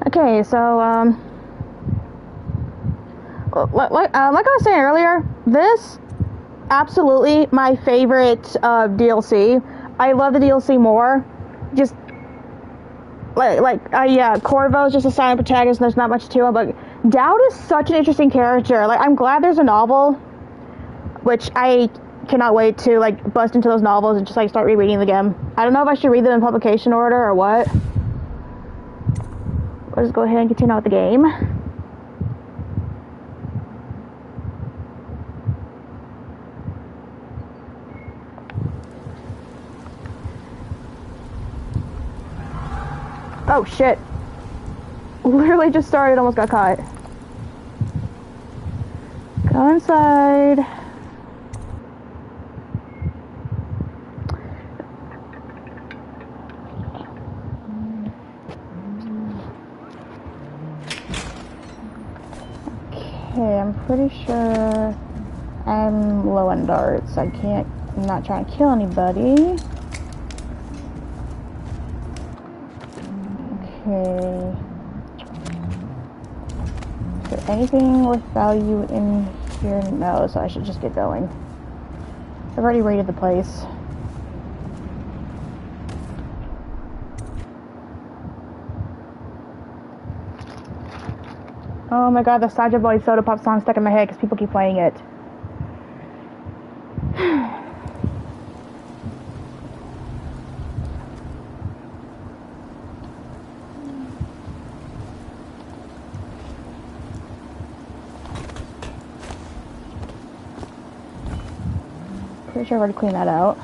Okay, so like I was saying earlier, this absolutely my favorite DLC. I love the DLC more. Just yeah, Corvo's just a silent protagonist, and there's not much to him. But Dowd is such an interesting character. Like, I'm glad there's a novel, which I cannot wait to like bust into those novels and just like start rereading them again. I don't know if I should read them in publication order or what. Let's go ahead and continue with the game. Oh shit. Literally just started, almost got caught. Go inside. Okay, I'm pretty sure I'm low on darts. I'm not trying to kill anybody. Okay. Is there anything with value in here? No, so I should just get going. I've already raided the place. Oh my god, the Soulja Boy Soda Pop song stuck in my head because people keep playing it. Pretty sure I've already cleaned that out.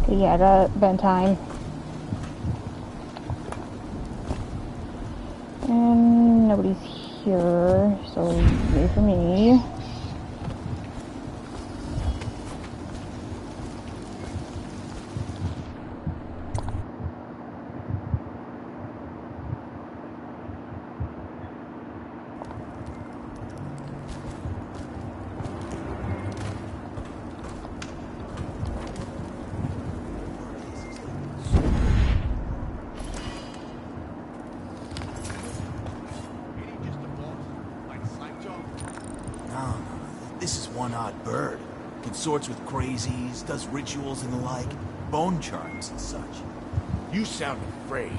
Yeah, I got bedtime. And nobody's here, so wait for me. Sorts with crazies, does rituals and the like, bone charms and such. You sound afraid.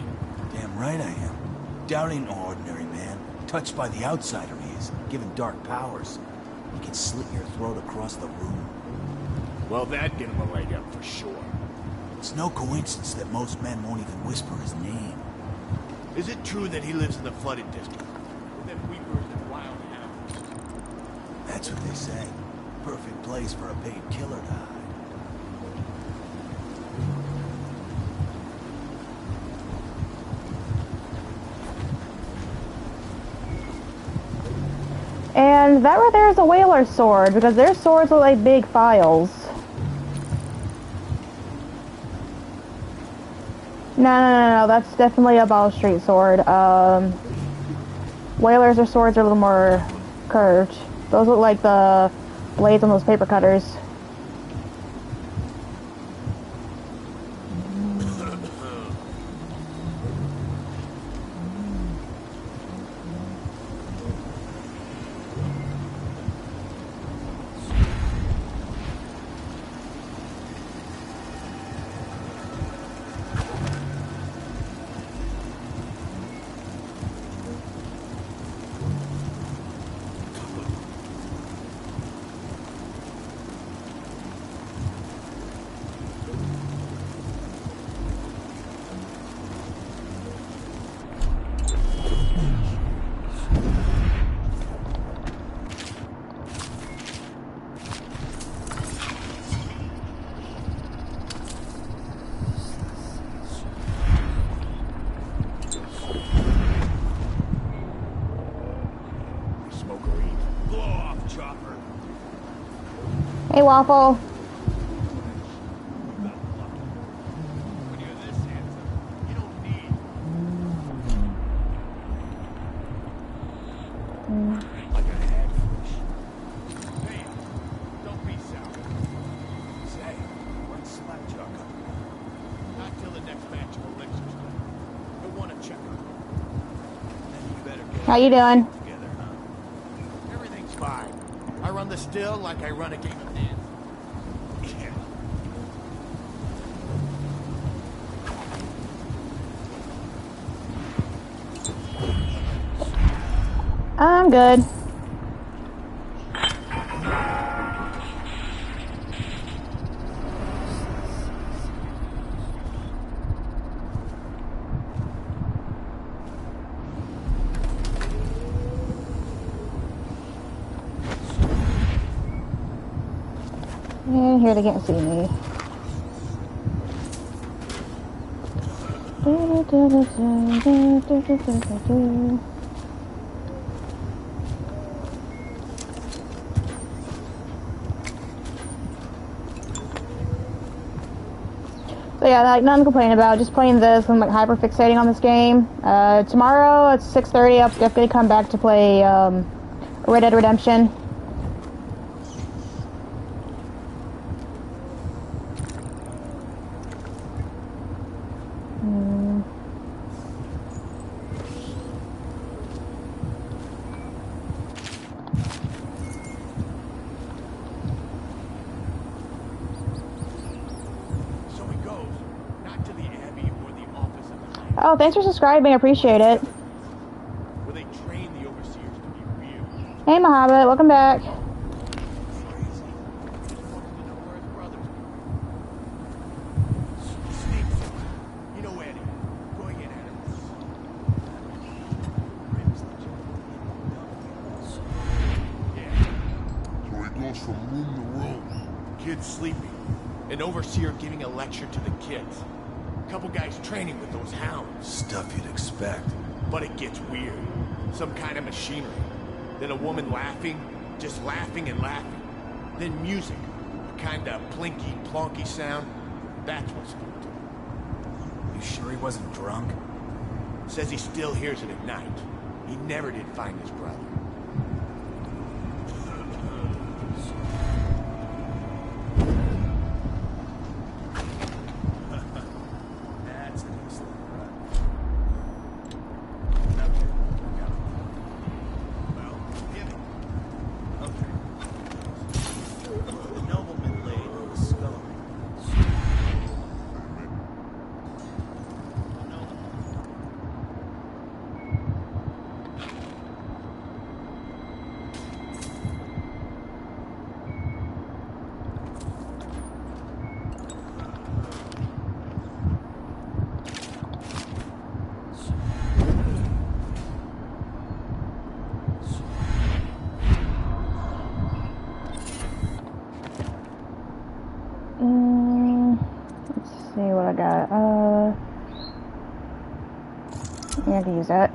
Damn right I am. Dowd ain't no ordinary man. Touched by the outsider he is, given dark powers. He can slit your throat across the room. Well, that'd get him a leg up for sure. It's no coincidence that most men won't even whisper his name. Is it true that he lives in the flooded district? With them weepers and wild animals? That's what they say. Perfect place for a paid killer to hide. And that right there is a whaler's sword, because their swords look like big files. No, that's definitely a Ball Street sword. Whalers or swords are a little more curved. Those look like the blades on those paper cutters. Hey, Waffle. When you're this handsome, you don't need. Like a hagfish. Hey, don't be sour. Say, where'd Slapjaw come from? Not till the next batch of elixirs done. You'll want to check on them. Then you better get How you doing? together, huh? Everything's fine. I run the still like I run a game of dance. Yeah. I'm good. And here they can't see me. So yeah, like nothing to complain about. Just playing this. I'm like hyper fixating on this game. Tomorrow at 6:30, I'm gonna come back to play Red Dead Redemption. So he goes, not to the Abbey or the office of the Knight, Oh, thanks for subscribing. I appreciate it. where they train the overseers to be real. Hey, Mohammed, welcome back. Crazy. He just wants to know where his brothers are. Sneaks him. You know Eddie. Going in at him. Yeah. So he goes from room to room. Kids sleeping. An overseer giving a lecture to the kids. Couple guys training with those hounds. Stuff you'd expect. But it gets weird. Some kind of machinery. Then a woman laughing. Just laughing and laughing. Then music. A kind of plinky, plonky sound. That's what spooked him. You sure he wasn't drunk? Says he still hears it at night. He never did find his brother. That's an excellent run. Okay, I got it. Well, give it. Okay. The nobleman laid on the skull. Let's see what I got. Yeah, I can use that.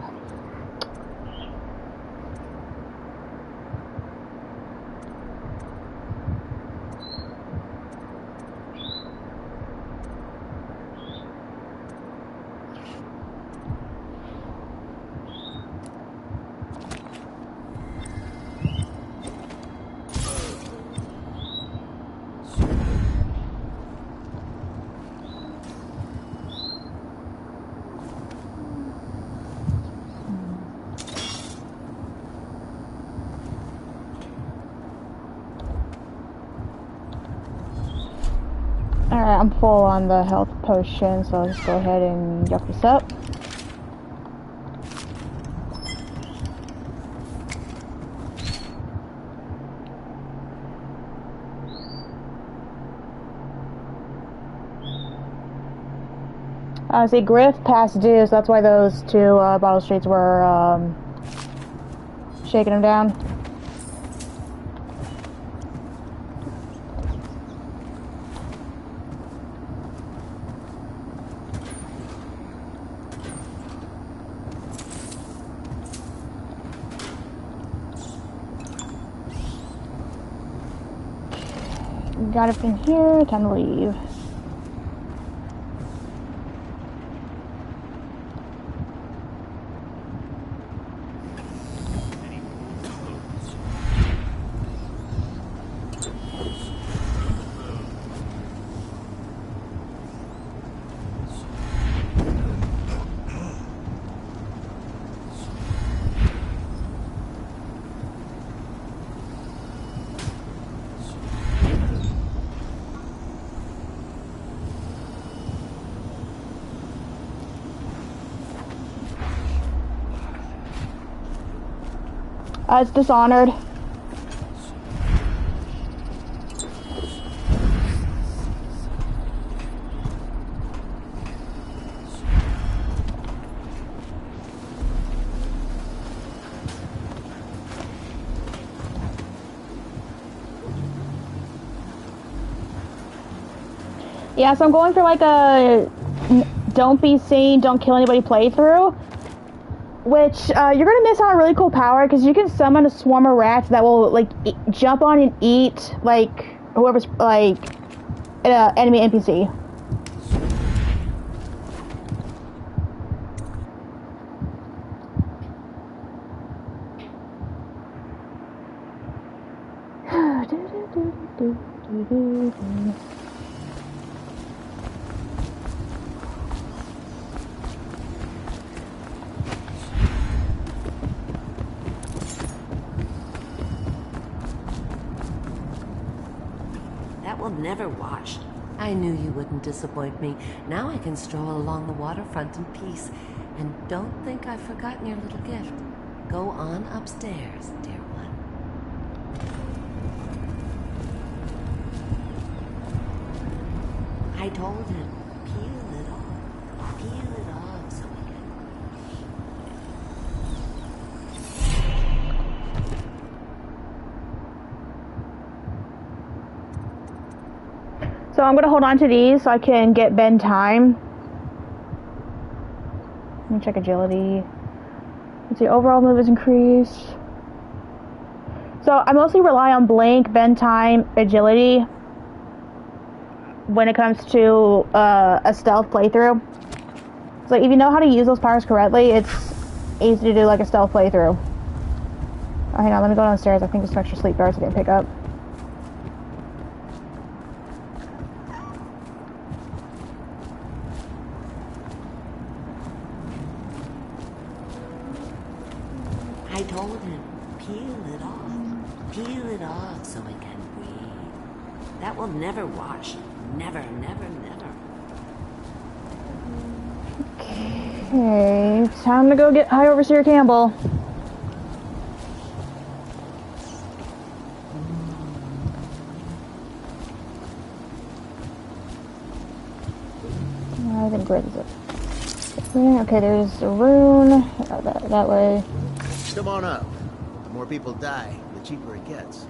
Alright, I'm full on the health potion, so I'll just go ahead and yuck this up. See, Griff passed due, so that's why those two bottle streets were shaking him down. got everything here. Time to leave. It's Dishonored. Yeah, so I'm going for like a don't be seen, don't kill anybody playthrough. Which, you're gonna miss out on a really cool power, because you can summon a swarm of rats that will, like, jump on and eat, like, whoever's, like, enemy NPC. Never washed. I knew you wouldn't disappoint me. Now I can stroll along the waterfront in peace. And don't think I've forgotten your little gift. Go on upstairs, dear one. I told him, peel it off. Peel it off so we can... So I'm gonna hold on to these so I can get bend time. Let me check agility. Let's see, overall move is increased. So I mostly rely on blink, bend time, agility when it comes to a stealth playthrough. So if you know how to use those powers correctly, it's easy to do like a stealth playthrough. Oh, hang on, let me go downstairs. I think there's some extra sleep guards I didn't pick up. I told him, peel it off. Peel it off so we can breathe. That will never wash. Never, never, never. Okay, time to go get High Overseer Campbell. I think where is it? Okay, there's a rune. That way. Come on up. The more people die, the cheaper it gets.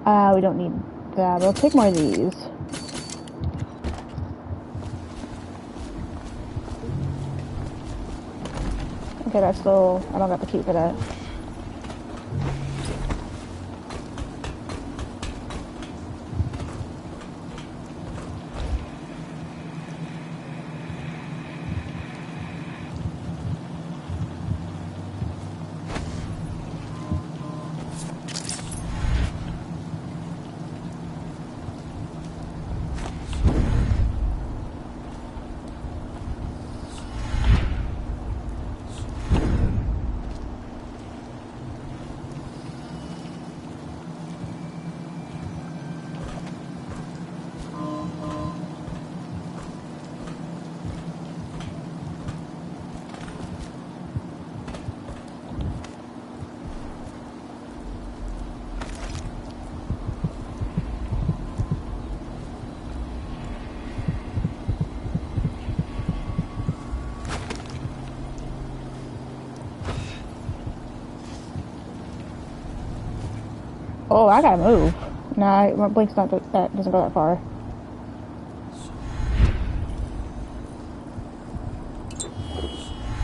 We don't need that. We'll take more of these. Okay, that's still... I don't got the key for that. Oh, I gotta move. Nah, my blink's not that doesn't go that far.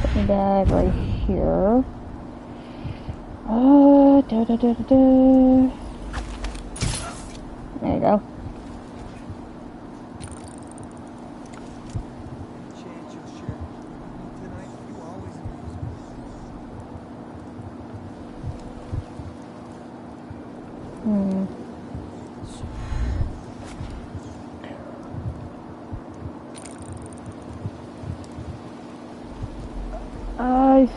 Put me back right here. There you go. I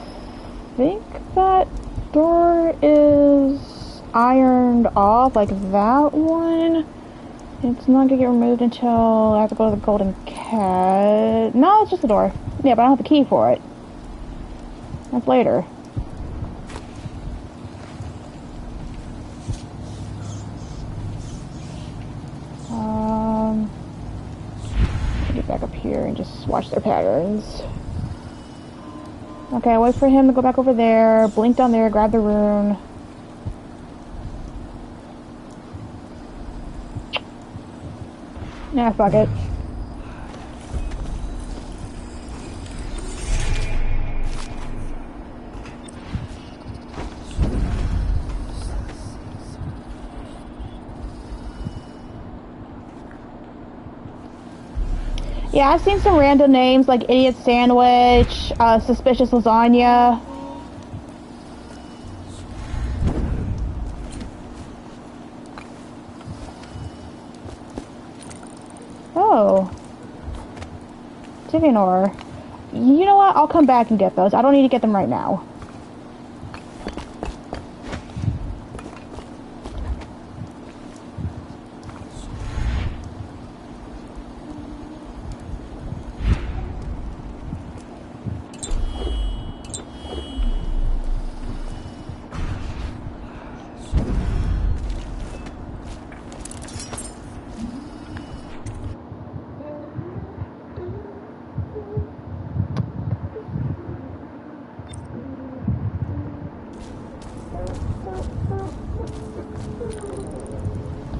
think that door is ironed off, like that one. It's not gonna get removed until I have to go to the golden cat. No, it's just the door. Yeah, but I don't have the key for it. That's later. Get back up here and just watch their patterns. Okay, wait for him to go back over there, blink down there, grab the rune. Nah, fuck it. Yeah, I've seen some random names like Idiot Sandwich, Suspicious Lasagna. Oh. Tivinor. You know what? I'll come back and get those. I don't need to get them right now.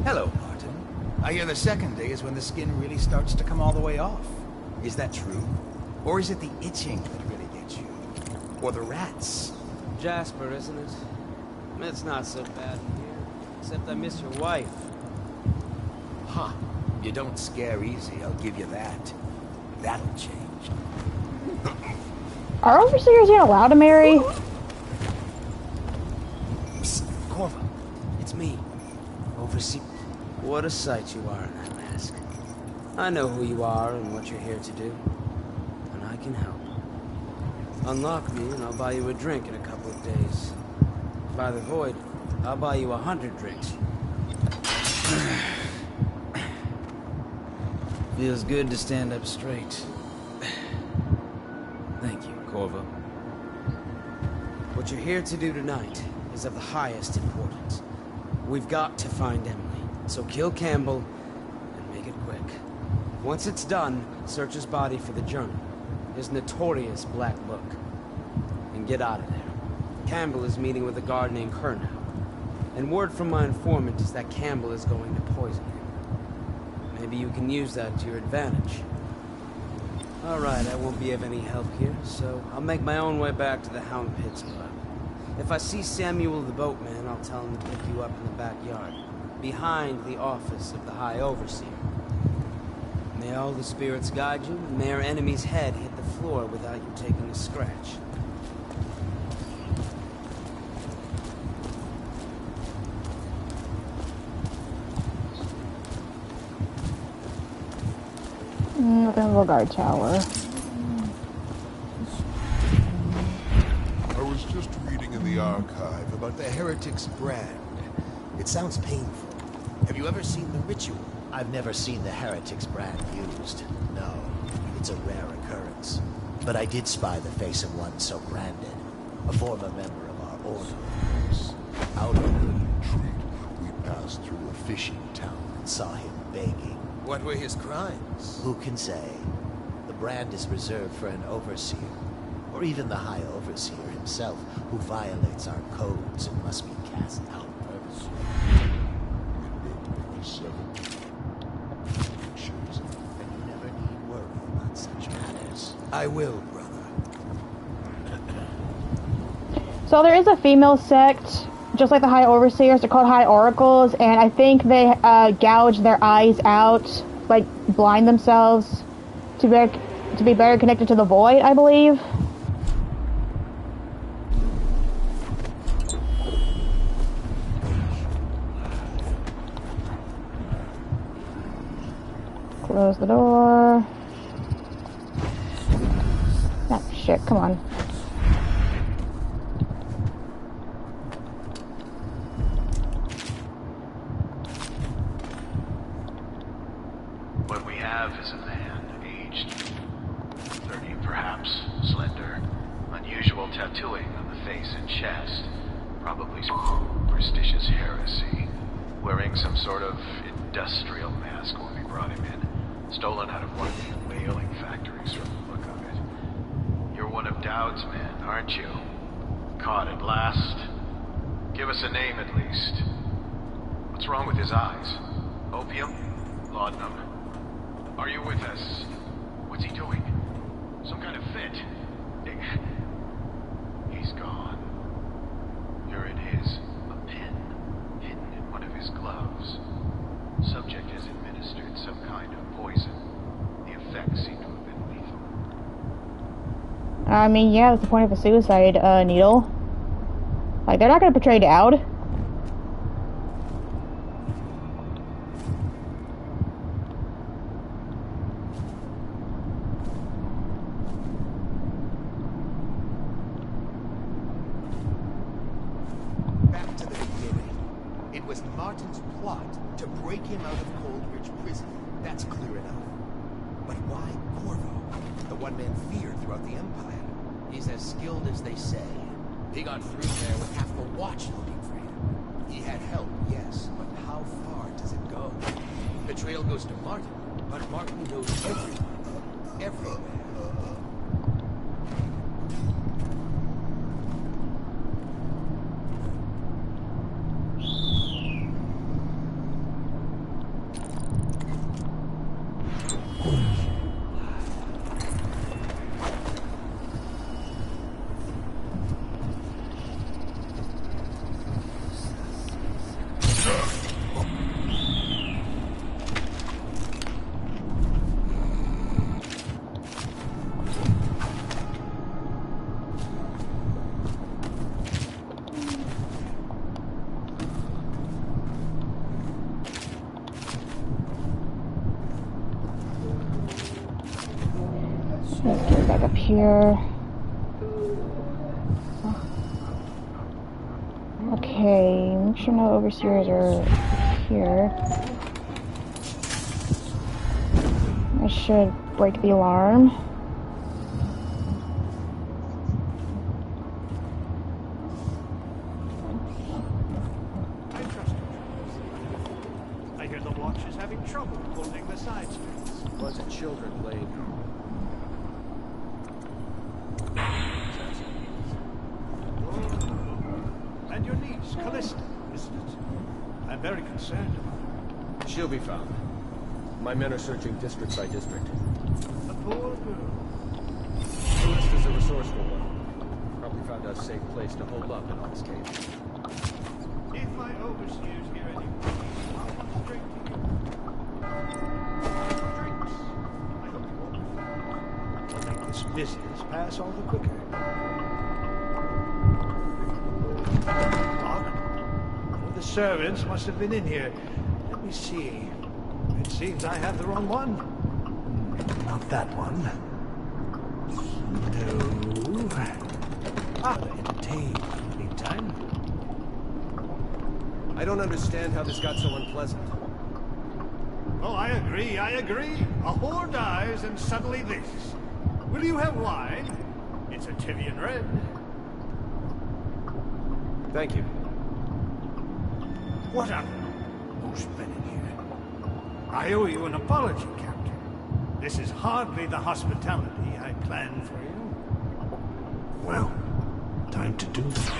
Hello, Martin. I hear the second day is when the skin really starts to come all the way off. Is that true? Or is it the itching that really gets you? Or the rats? Jasper, isn't it? It's not so bad in here. Except I miss your wife. Huh. You don't scare easy, I'll give you that. That'll change. Are overseers even allowed to marry? Psst, Corva. It's me. Overseer. What a sight you are in that mask. I know who you are and what you're here to do. And I can help. Unlock me and I'll buy you a drink in a couple of days. By the void, I'll buy you 100 drinks. Feels good to stand up straight. Thank you, Corvo. What you're here to do tonight is of the highest importance. We've got to find Emily, so kill Campbell and make it quick. Once it's done, search his body for the journal, his notorious black book, and get out of there. Campbell is meeting with a guard named Kernow, and word from my informant is that Campbell is going to poison him. Maybe you can use that to your advantage. Alright, I won't be of any help here, so I'll make my own way back to the Hound Pits Club. If I see Samuel the boatman, I'll tell him to pick you up in the backyard, behind the office of the High Overseer. May all the spirits guide you, and may our enemy's head hit the floor without you taking a scratch. Nothing of a guard tower. I was just reading in the archive About the Heretic's brand. It sounds painful. Have you ever seen the ritual? I've never seen the Heretic's brand used. No, it's a rare occurrence. But I did spy the face of one so branded. A former member of our order. Out on the retreat, we passed through a fishing town and saw him begging. What were his crimes? Who can say? The brand is reserved for an overseer, or even the High Overseer himself, who violates our codes and must be cast out permanently. in 57. And you never need worry about such matters. I will, brother. So there is a female sect, just like the High Overseers. They're called High Oracles, and I think they gouge their eyes out, like blind themselves, to be better connected to the void, I believe. Close the door. Oh, shit, come on. What we have is a man, aged 30 perhaps, slender, unusual tattooing on the face and chest, probably superstitious heresy, wearing some sort of industrial mask when we brought him in, stolen out of one of the whaling factories from the look of it. You're one of Dowd's men, aren't you? Caught at last? Give us a name at least. What's wrong with his eyes? Opium? Laudanum? Are you with us? What's he doing? Some kind of fit? He's gone. Here it is. A pin. Hidden in one of his gloves. Subject has administered some kind of poison. The effects seem to have been lethal. I mean, yeah, that's the point of a suicide needle. Like, they're not gonna portray Dowd. Back to the beginning. It was Martin's plot to break him out of Coldridge Prison. That's clear enough. But why Corvo? The one man feared throughout the Empire. He's as skilled as they say. He got through there with half the watch looking for him. He had help, yes, but how far does it go? The trail goes to Martin, but Martin goes everywhere. Everywhere. Let's get back up here. Okay, make sure no overseers are here. I should break the alarm. I trust you. I hear the watch is having trouble holding the side streets. Bunch of children playing. And your niece, Callista, isn't it? I'm very concerned about her. She'll be found. My men are searching district by district. A poor girl. Callista's a resourceful one. Probably found a safe place to hold up in all this case. If my overseers hear any I'll come straight to you. Drinks. I hope you won't be found. Will make this business pass all the quicker. Locked? One of the servants must have been in here. Let me see. It seems I have the wrong one. Not that one. No. Ah, entertained. Meantime. I don't understand how this got so unpleasant. Oh, I agree, I agree. A whore dies and suddenly this. Will you have wine? It's a Tivian red. Thank you. What up? Who's been in here? I owe you an apology, Captain. This is hardly the hospitality I planned for you. Well, time to do that.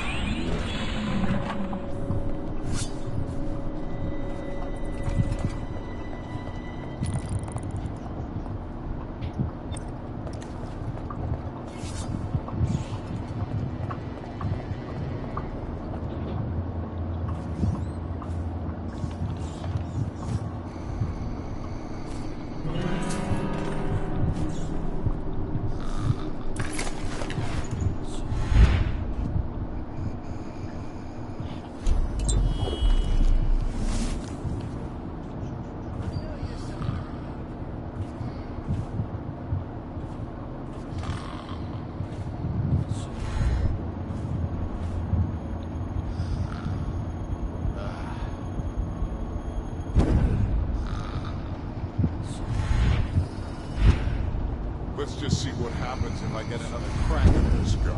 just see what happens if I get another crack at this guy.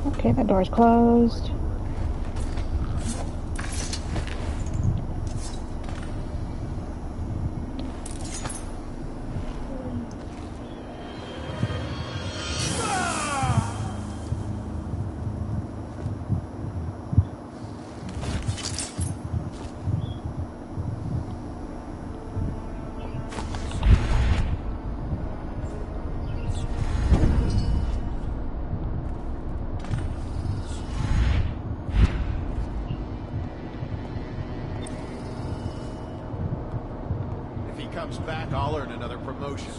Okay, that door's closed. Comes back, I'll earn another promotion.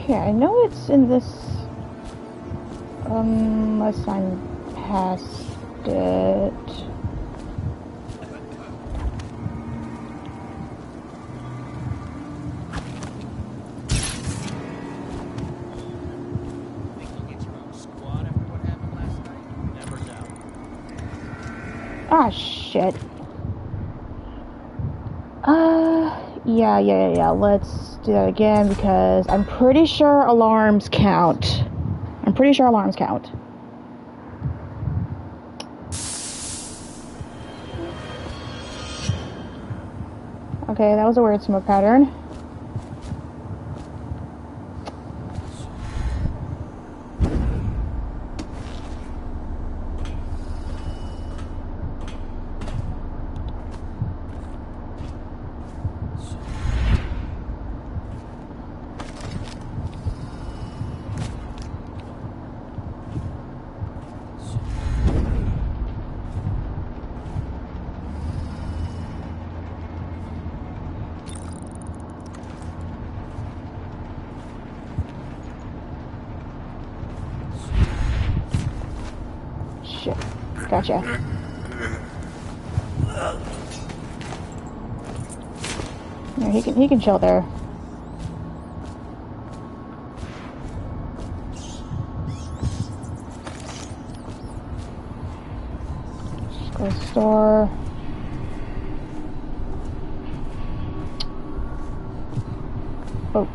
Yeah, I know it's in this, unless I'm past it. Ah, shit. Yeah. Let's do that again because I'm pretty sure alarms count. Okay, that was a weird smoke pattern. Shit. Gotcha. Yeah, he can chill there. Just go to the store. Oh.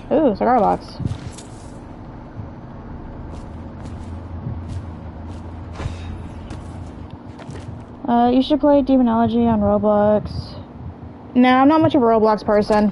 Ooh, cigar box. You should play Demonology on Roblox. No, I'm not much of a Roblox person.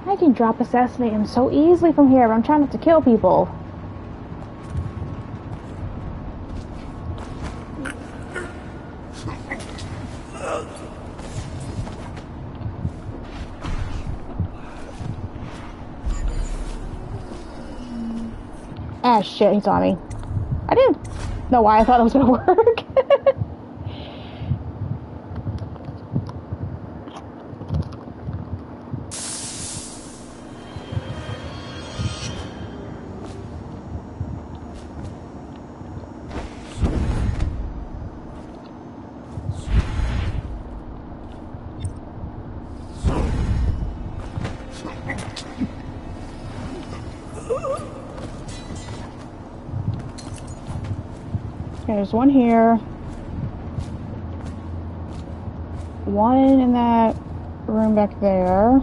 I can drop assassinate him so easily from here, but I'm trying not to kill people. Ah, shit, he saw me. I didn't know why I thought it was gonna work. Okay, there's one here. One in that room back there.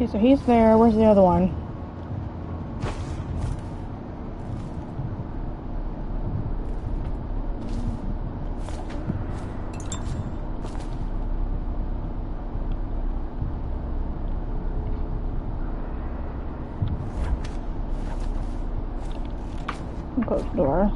Okay, so he's there. Where's the other one? Close the door.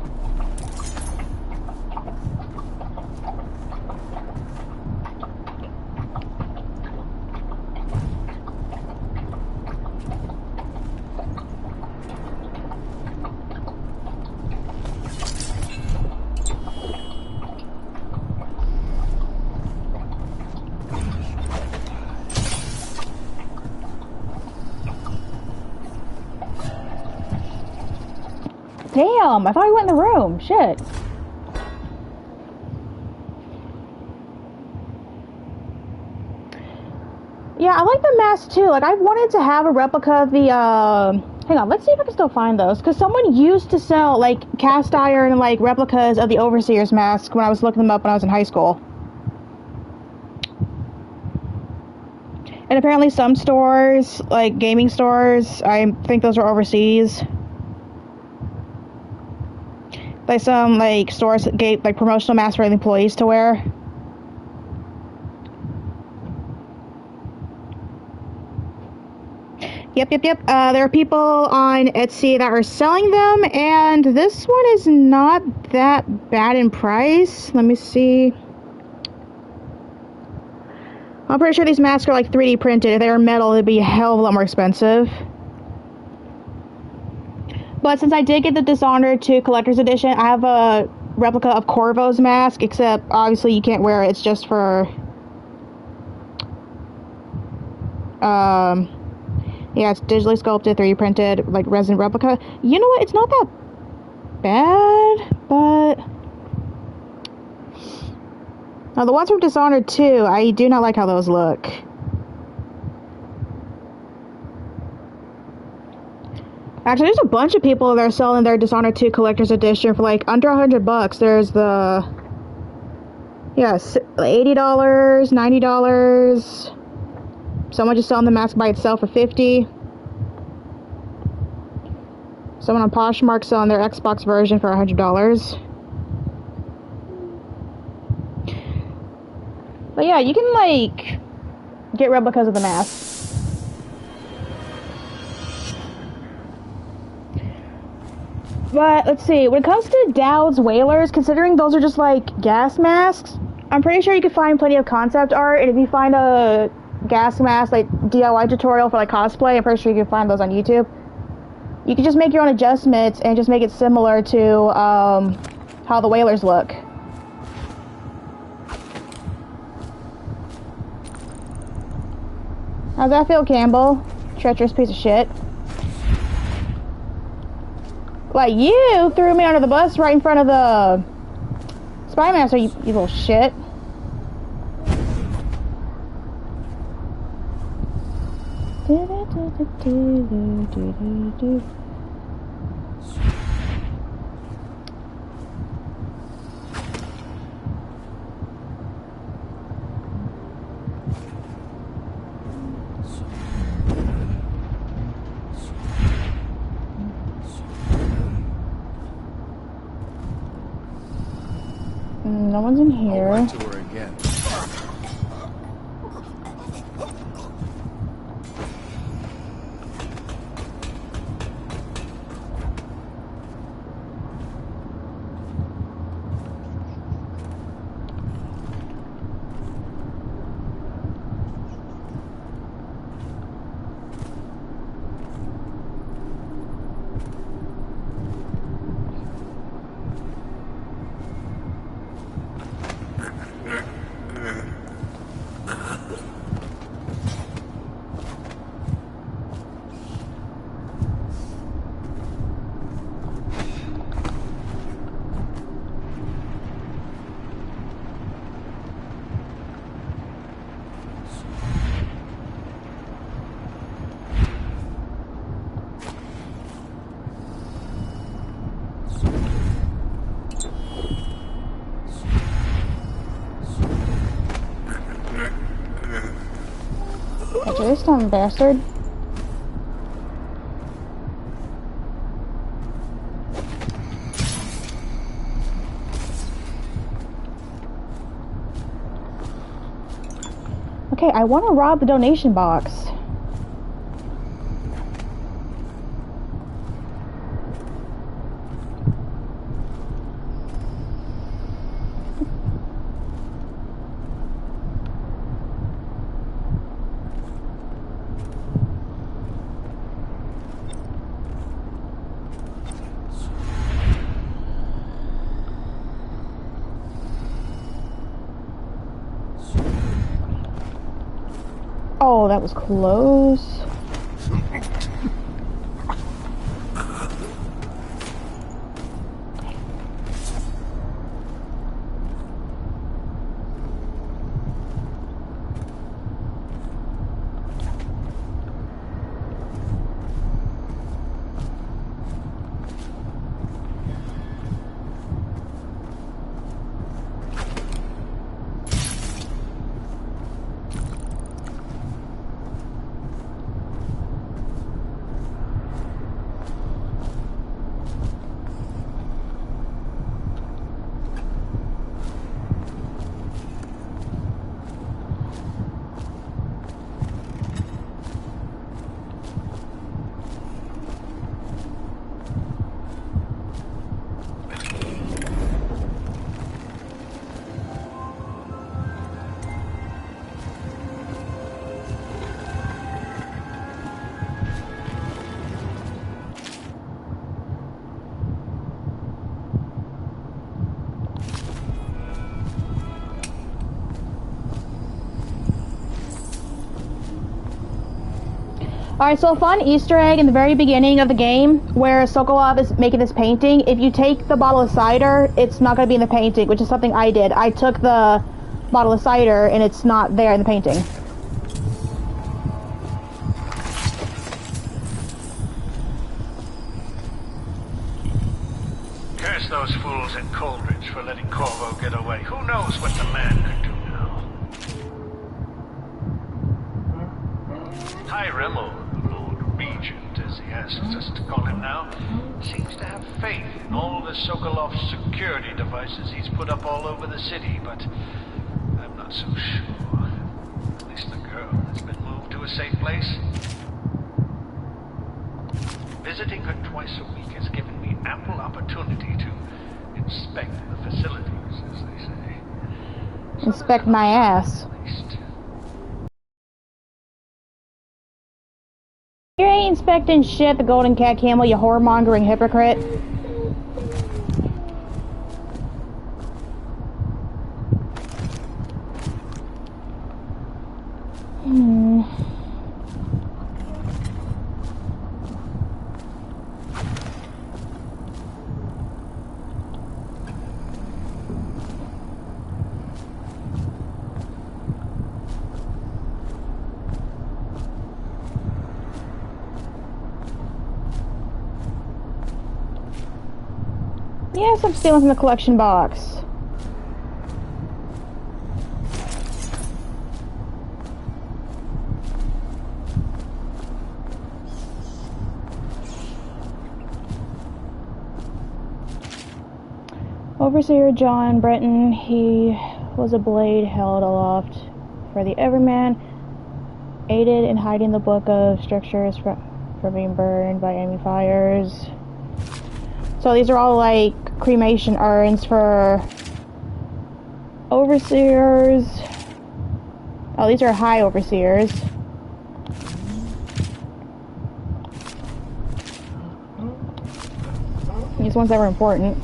Damn, I thought he went in the room. Shit. Yeah, I like the mask too. Like, I wanted to have a replica of the, hang on, let's see if I can still find those. Because someone used to sell, like, cast iron, like, replicas of the Overseer's mask when I was looking them up when I was in high school. And apparently some stores, like, gaming stores, I think those are overseas. Like some like stores that gave like promotional masks for the employees to wear. Yep. There are people on Etsy that are selling them, and this one is not that bad in price. Let me see. I'm pretty sure these masks are like 3D printed. If they were metal, it'd be a hell of a lot more expensive. But since I did get the Dishonored 2 Collector's Edition, I have a replica of Corvo's mask, except obviously you can't wear it. It's just for... yeah, it's digitally sculpted, 3D printed, like resin replica. You know what? It's not that bad, but... Now, the ones from Dishonored 2, I do not like how those look. Actually, there's a bunch of people that are selling their Dishonored 2 Collector's Edition for like under $100. There's the... yeah, $80, $90. Someone just selling the mask by itself for $50. Someone on Poshmark selling their Xbox version for $100. But yeah, you can like get replicas of the mask. But let's see, when it comes to Dowd's Whalers, considering those are just like gas masks, I'm pretty sure you can find plenty of concept art, and if you find a gas mask like DIY tutorial for like cosplay, I'm pretty sure you can find those on YouTube. You can just make your own adjustments and just make it similar to how the Whalers look. How's that feel, Campbell? Treacherous piece of shit. Like, you threw me under the bus right in front of the Spy Master, you little shit. No one's in here. I'll write to her again. This dumb bastard. Okay, I want to rob the donation box. Oh, that was close. Alright, so a fun Easter egg in the very beginning of the game where Sokolov is making this painting, if you take the bottle of cider, it's not going to be in the painting, which is something I did. I took the bottle of cider and it's not there in the painting. Curse those fools in Coldridge for letting Corvo get away. Who knows what the man could do now? High Rimmel, Lord Regent, as he asks us to call him now, seems to have faith in all the Sokolov's security devices he's put up all over the city, but I'm not so sure. At least the girl has been moved to a safe place. Visiting her twice a week has given me ample opportunity to inspect the facilities, as they say. So Inspect my ass. You ain't inspecting shit, the Golden Cat Camel, you whoremongering hypocrite. Yes, I'm stealing from the collection box. Overseer John Breton, he was a blade held aloft for the Everman, aided in hiding the book of strictures from being burned by enemy fires. So these are all like cremation urns for overseers. Oh, these are high overseers. These ones that were important.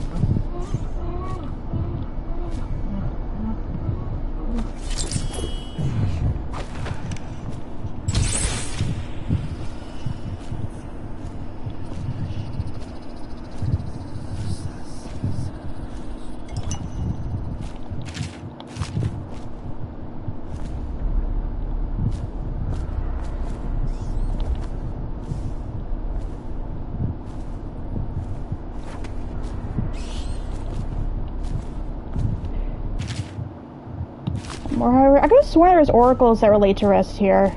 I could have sworn there's oracles that relate to rest here.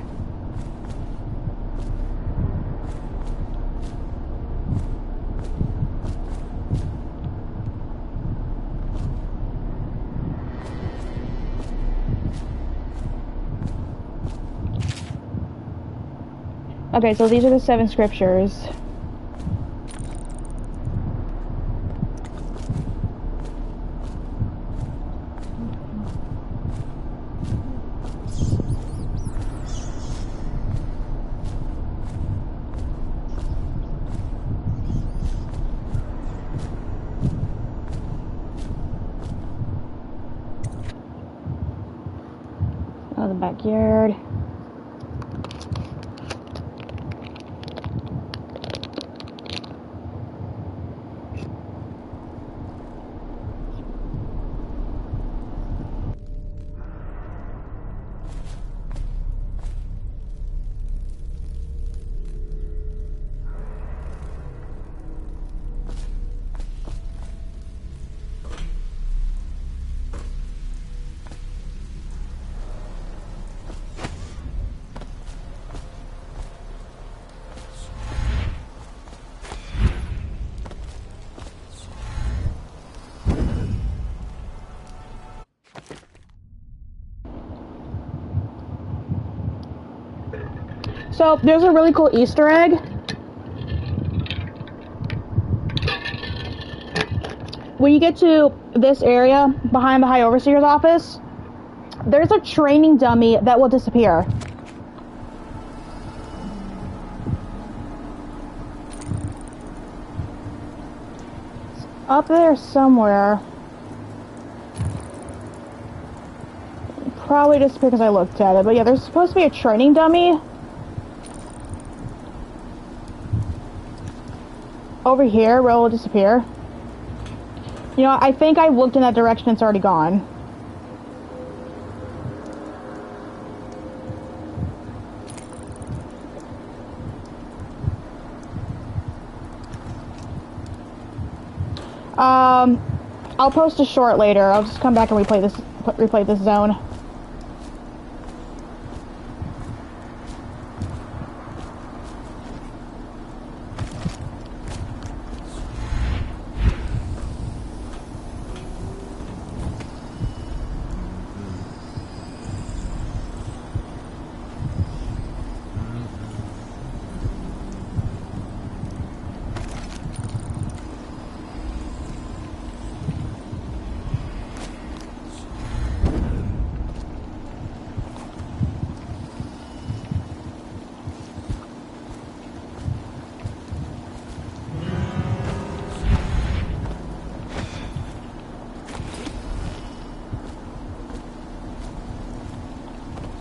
Okay, so these are the 7 scriptures. Oh, the backyard. So, there's a really cool Easter egg. When you get to this area, behind the High Overseer's office, there's a training dummy that will disappear. It's up there somewhere. Probably just because I looked at it, but yeah, there's supposed to be a training dummy over here where it will disappear. You know, I think I looked in that direction, it's already gone. I'll post a short later. I'll just come back and replay this zone.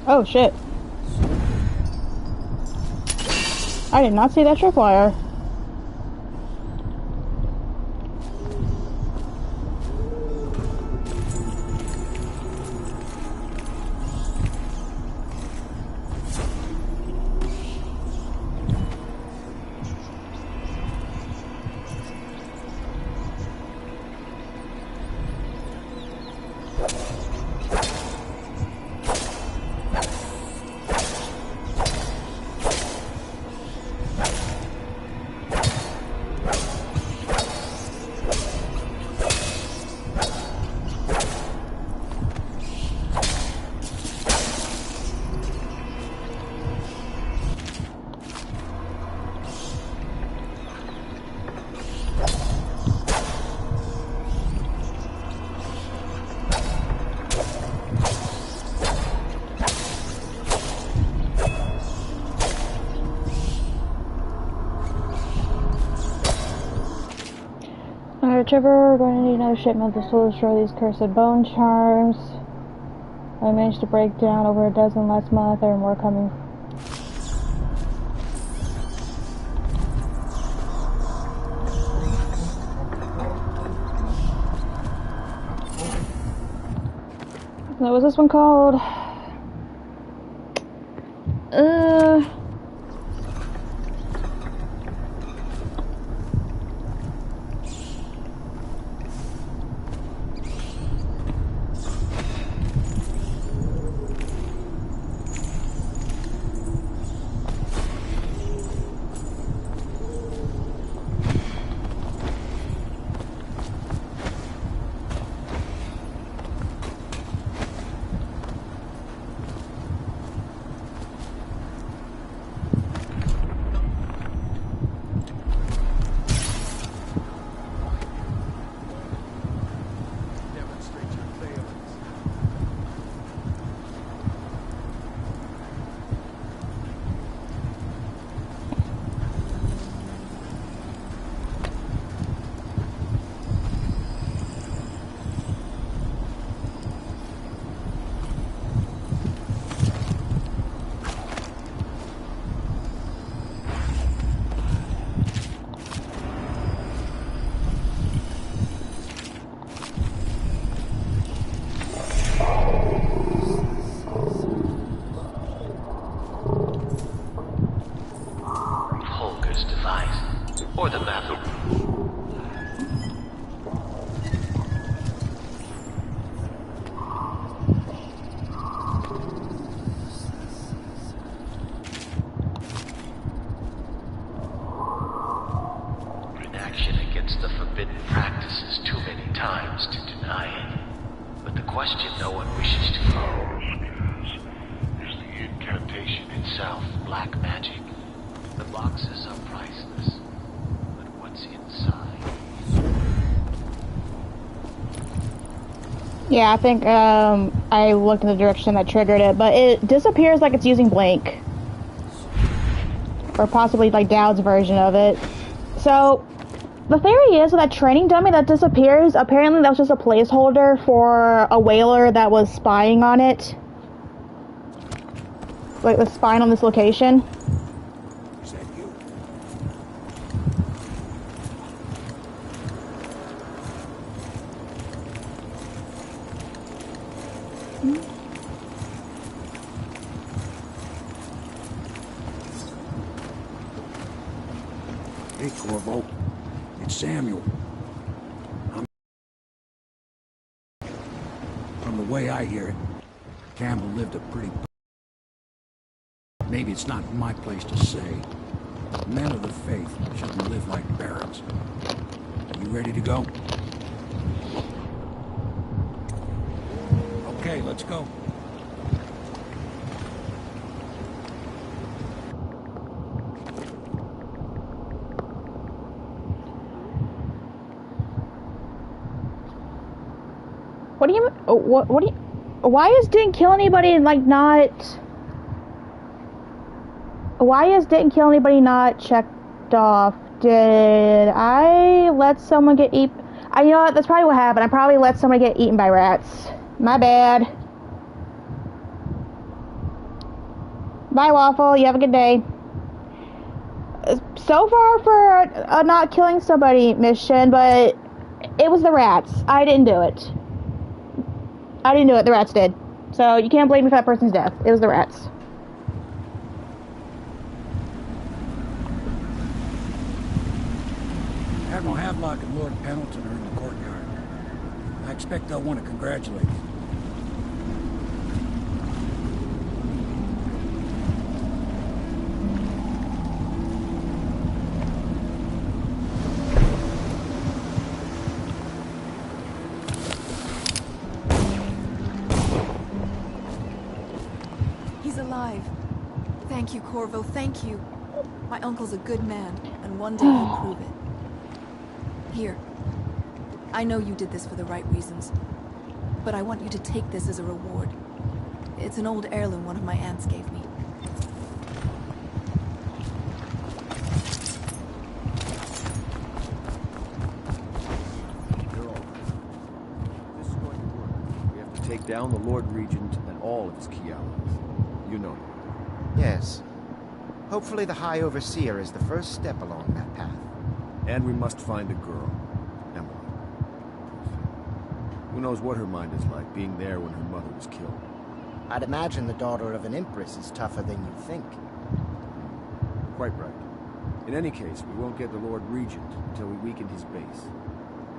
Oh shit. I did not see that tripwire. Trevor, we're going to need another shipment of this will destroy these cursed bone charms. I managed to break down over a dozen last month. There are more coming. What was this one called? Or the method. Inaction against the forbidden practices too many times to deny it. But the question no one wishes to pose is the incantation itself black magic. The boxes are priceless. Yeah, I think I looked in the direction that triggered it, but it disappears like it's using Blink. Or possibly like Dowd's version of it. So, the theory is that training dummy that disappears, apparently that was just a placeholder for a whaler that was spying on it. Like, was spying on this location. Hey, Corvo. It's Samuel. From the way I hear it, Campbell lived a pretty... Maybe it's not my place to say. Men of the faith shouldn't live like barons. Are you ready to go? Okay, let's go. What do you... What do you... Why is didn't kill anybody, like, not... Why is didn't kill anybody not checked off? Did I let someone get eaten? You know what? That's probably what happened. I probably let someone get eaten by rats. My bad. Bye, Waffle. You have a good day. So far for a not killing somebody mission, but it was the rats. I didn't do it. I didn't do it. The rats did. So you can't blame me for that person's death. It was the rats. Admiral Havelock and Lord Pendleton are in the courtyard. I expect they'll want to congratulate you. He's alive. Thank you, Corvo, thank you. My uncle's a good man, and one day he'll prove it. Here. I know you did this for the right reasons, but I want you to take this as a reward. It's an old heirloom one of my aunts gave me. take down the Lord Regent and all of his key allies. You know him. Yes. Hopefully the High Overseer is the first step along that path. And we must find the girl, Emily. Who knows what her mind is like, being there when her mother was killed. I'd imagine the daughter of an empress is tougher than you think. Quite right. In any case, we won't get the Lord Regent until we weaken his base.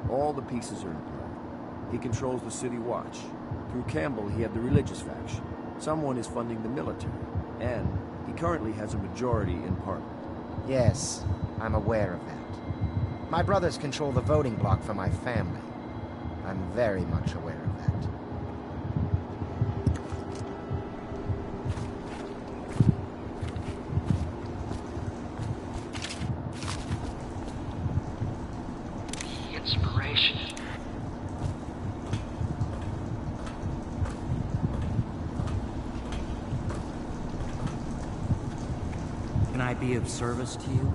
All the pieces are in play. He controls the City Watch. Through Campbell, he had the religious faction. Someone is funding the military. And he currently has a majority in Parliament. Yes, I'm aware of that. My brothers control the voting bloc for my family. I'm very much aware of that. Inspiration. Can I be of service to you?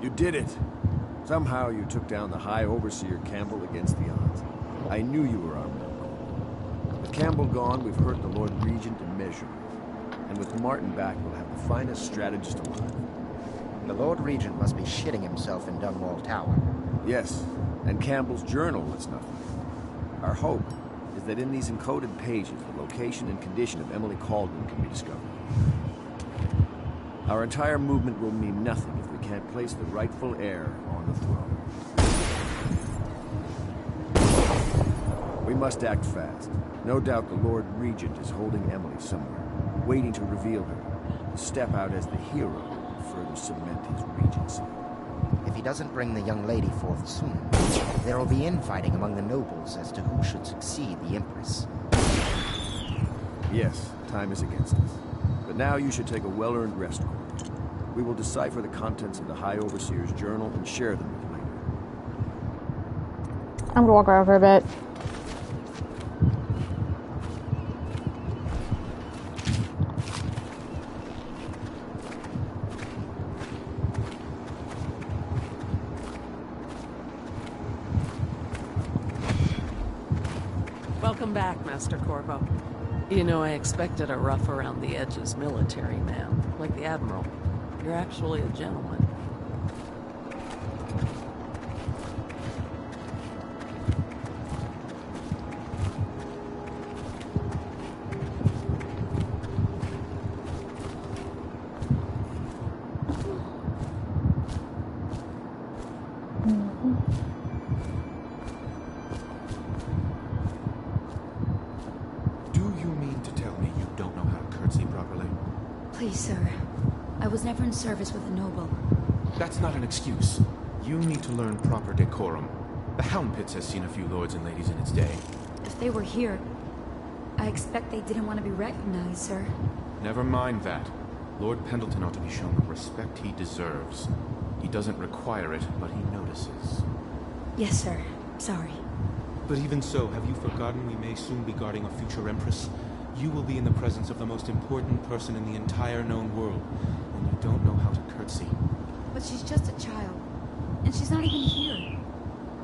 You did it! Somehow you took down the High Overseer Campbell against the odds. I knew you were armed up. With Campbell gone, we've hurt the Lord Regent immeasurably. And with Martin back, we'll have the finest strategist alive. The Lord Regent must be shitting himself in Dunwall Tower. Yes, and Campbell's journal was nothing. Our hope is that in these encoded pages, the location and condition of Emily Caldwell can be discovered. Our entire movement will mean nothing if we can't place the rightful heir on the throne. We must act fast. No doubt the Lord Regent is holding Emily somewhere, waiting to reveal her, to step out as the hero and further cement his regency. If he doesn't bring the young lady forth soon, there will be infighting among the nobles as to who should succeed the Empress. Yes, time is against us. But now you should take a well-earned rest course. We will decipher the contents of the High Overseer's journal and share them with you later. I'm gonna walk around for a bit. Welcome back, Master Corvo. You know, I expected a rough around the edges military man, like the Admiral. You're actually a gentleman. Please, sir. I was never in service with a noble. That's not an excuse. You need to learn proper decorum. The Hound Pits has seen a few lords and ladies in its day. If they were here, I expect they didn't want to be recognized, sir. Never mind that. Lord Pendleton ought to be shown the respect he deserves. He doesn't require it, but he notices. Yes, sir. Sorry. But even so, have you forgotten we may soon be guarding a future Empress? You will be in the presence of the most important person in the entire known world, and you don't know how to curtsy. But she's just a child, and she's not even here.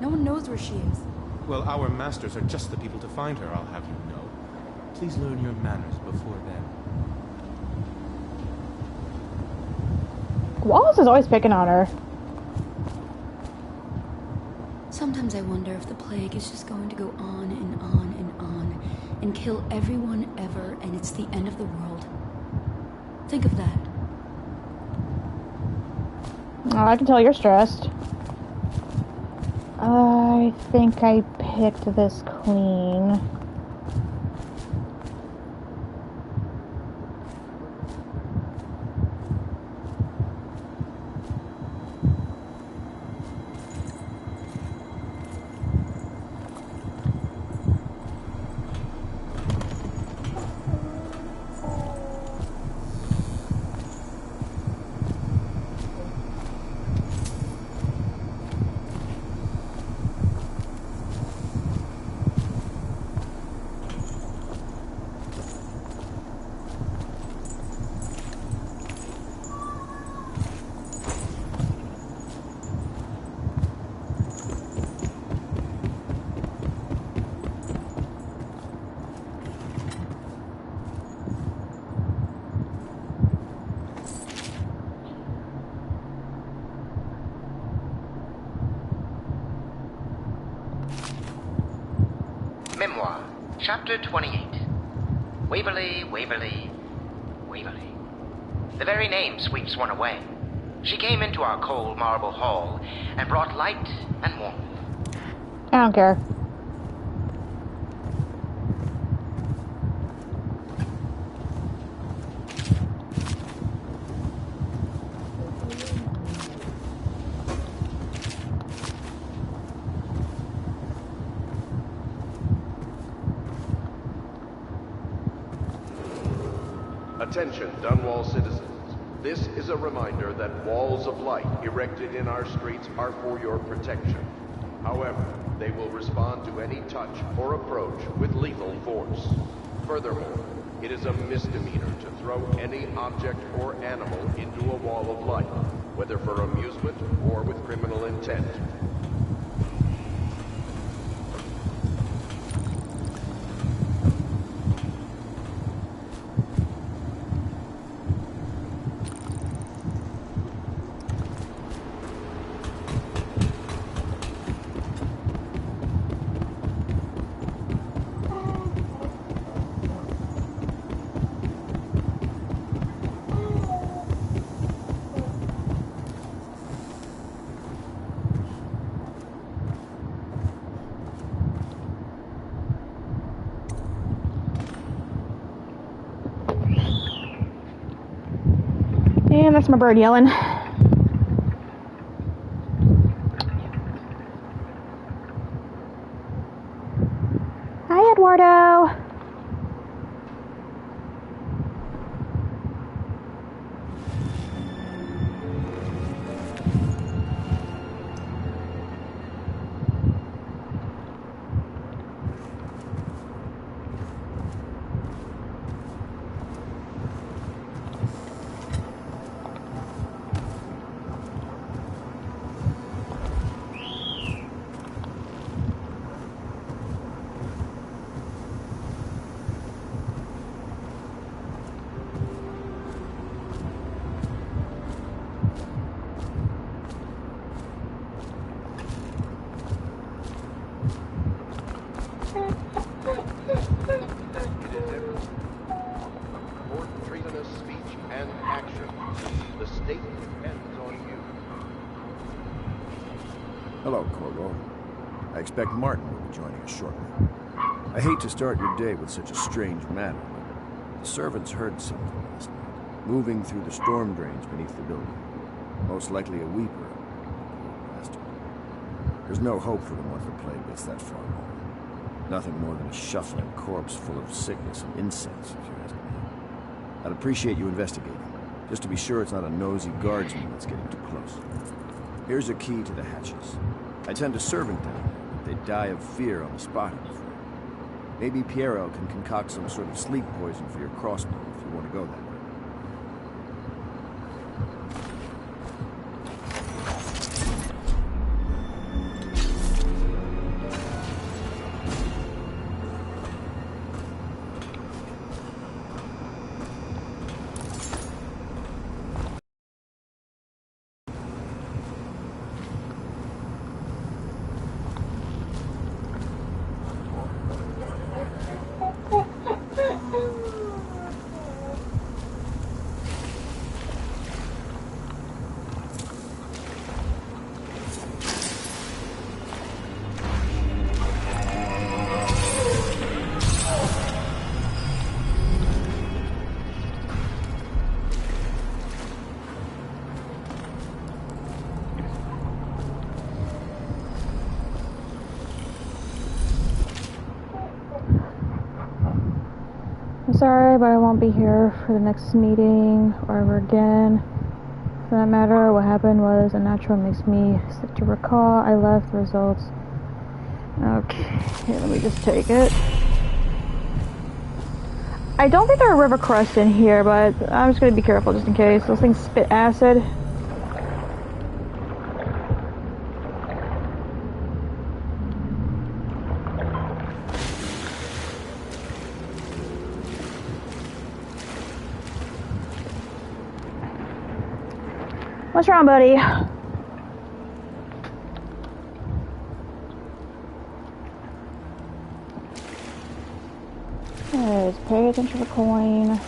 No one knows where she is. Well, our masters are just the people to find her, I'll have you know. Please learn your manners before then. Wallace is always picking on her. Sometimes I wonder if the plague is just going to go on and on and on, and kill everyone ever, and it's the end of the world. Think of that. Oh, I can tell you're stressed. I think I picked this queen. Memoir, Chapter 28. Waverly, Waverly, Waverly. The very name sweeps one away. She came into our cold marble hall and brought light and warmth. I don't care. Attention, Dunwall citizens. This is a reminder that walls of light erected in our streets are for your protection. However, they will respond to any touch or approach with lethal force. Furthermore, it is a misdemeanor to throw any object or animal into a wall of light, whether for amusement or with criminal intent. And that's my bird yelling. Hi, Eduardo. Hello, Corvo. I expect Martin will be joining us shortly. I hate to start your day with such a strange matter, but the servants heard something last night, moving through the storm drains beneath the building. Most likely a weeper. Poor bastard. There's no hope for them once the plague gets that far along. Nothing more than a shuffling corpse full of sickness and incense, if you ask me. I'd appreciate you investigating, just to be sure it's not a nosy guardsman that's getting too close. Here's a key to the hatches. I tend to servant them, but they die of fear on the spot, I'm afraid. Maybe Piero can concoct some sort of sleep poison for your crossbow if you want to go that way. Sorry, but I won't be here for the next meeting or ever again. For that matter, what happened was unnatural, makes me sick to recall. I left the results. Okay, let me just take it. I don't think there are river crusts in here, but I'm just gonna be careful just in case. Those things spit acid. What's wrong, buddy? There's pay attention to the coin.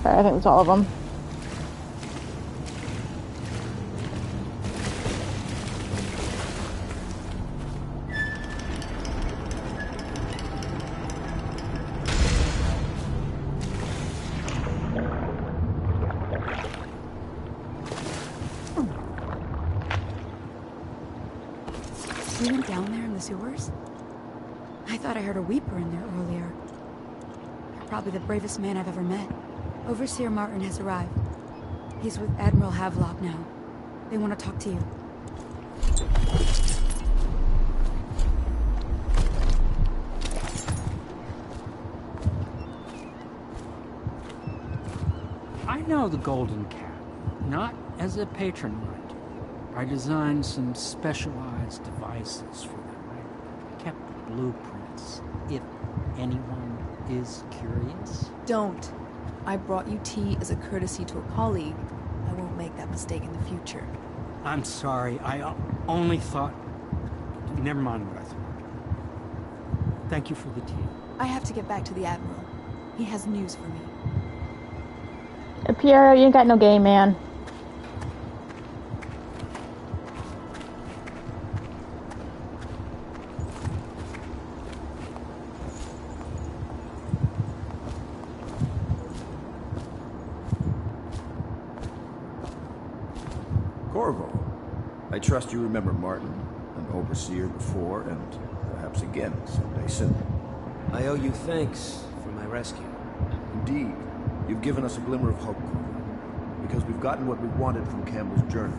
Alright, I think that's all of them. We went down there in the sewers? I thought I heard a weeper in there earlier. You're probably the bravest man I've ever met. Overseer Martin has arrived. He's with Admiral Havelock now. They want to talk to you. I know the Golden Cat, not as a patron might. I designed some specialized devices for them. I kept blueprints, if anyone is curious. Don't. I brought you tea as a courtesy to a colleague. I won't make that mistake in the future. I'm sorry, I only thought... Never mind what I thought. Thank you for the tea. I have to get back to the Admiral. He has news for me. Piero, you ain't got no game, man. Corvo, I trust you remember Martin, an overseer before, and perhaps again someday soon. I owe you thanks for my rescue. Indeed, you've given us a glimmer of hope, Corvo, because we've gotten what we wanted from Campbell's journal.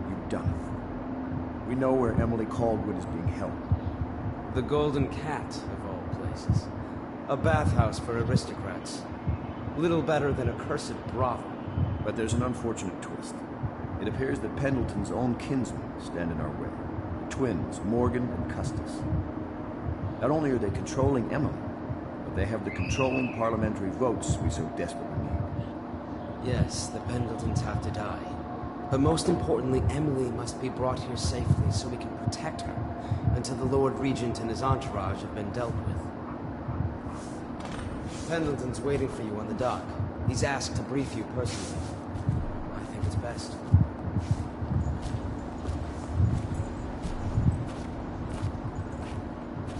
You've done it. We know where Emily Caldwood is being held. The Golden Cat, of all places. A bathhouse for aristocrats. Little better than a cursed brothel. But there's an unfortunate twist. It appears that Pendleton's own kinsmen stand in our way. Twins, Morgan and Custis. Not only are they controlling Emily, but they have the controlling parliamentary votes we so desperately need. Yes, the Pendletons have to die. But most importantly, Emily must be brought here safely so we can protect her until the Lord Regent and his entourage have been dealt with. Pendleton's waiting for you on the dock. He's asked to brief you personally. I think it's best.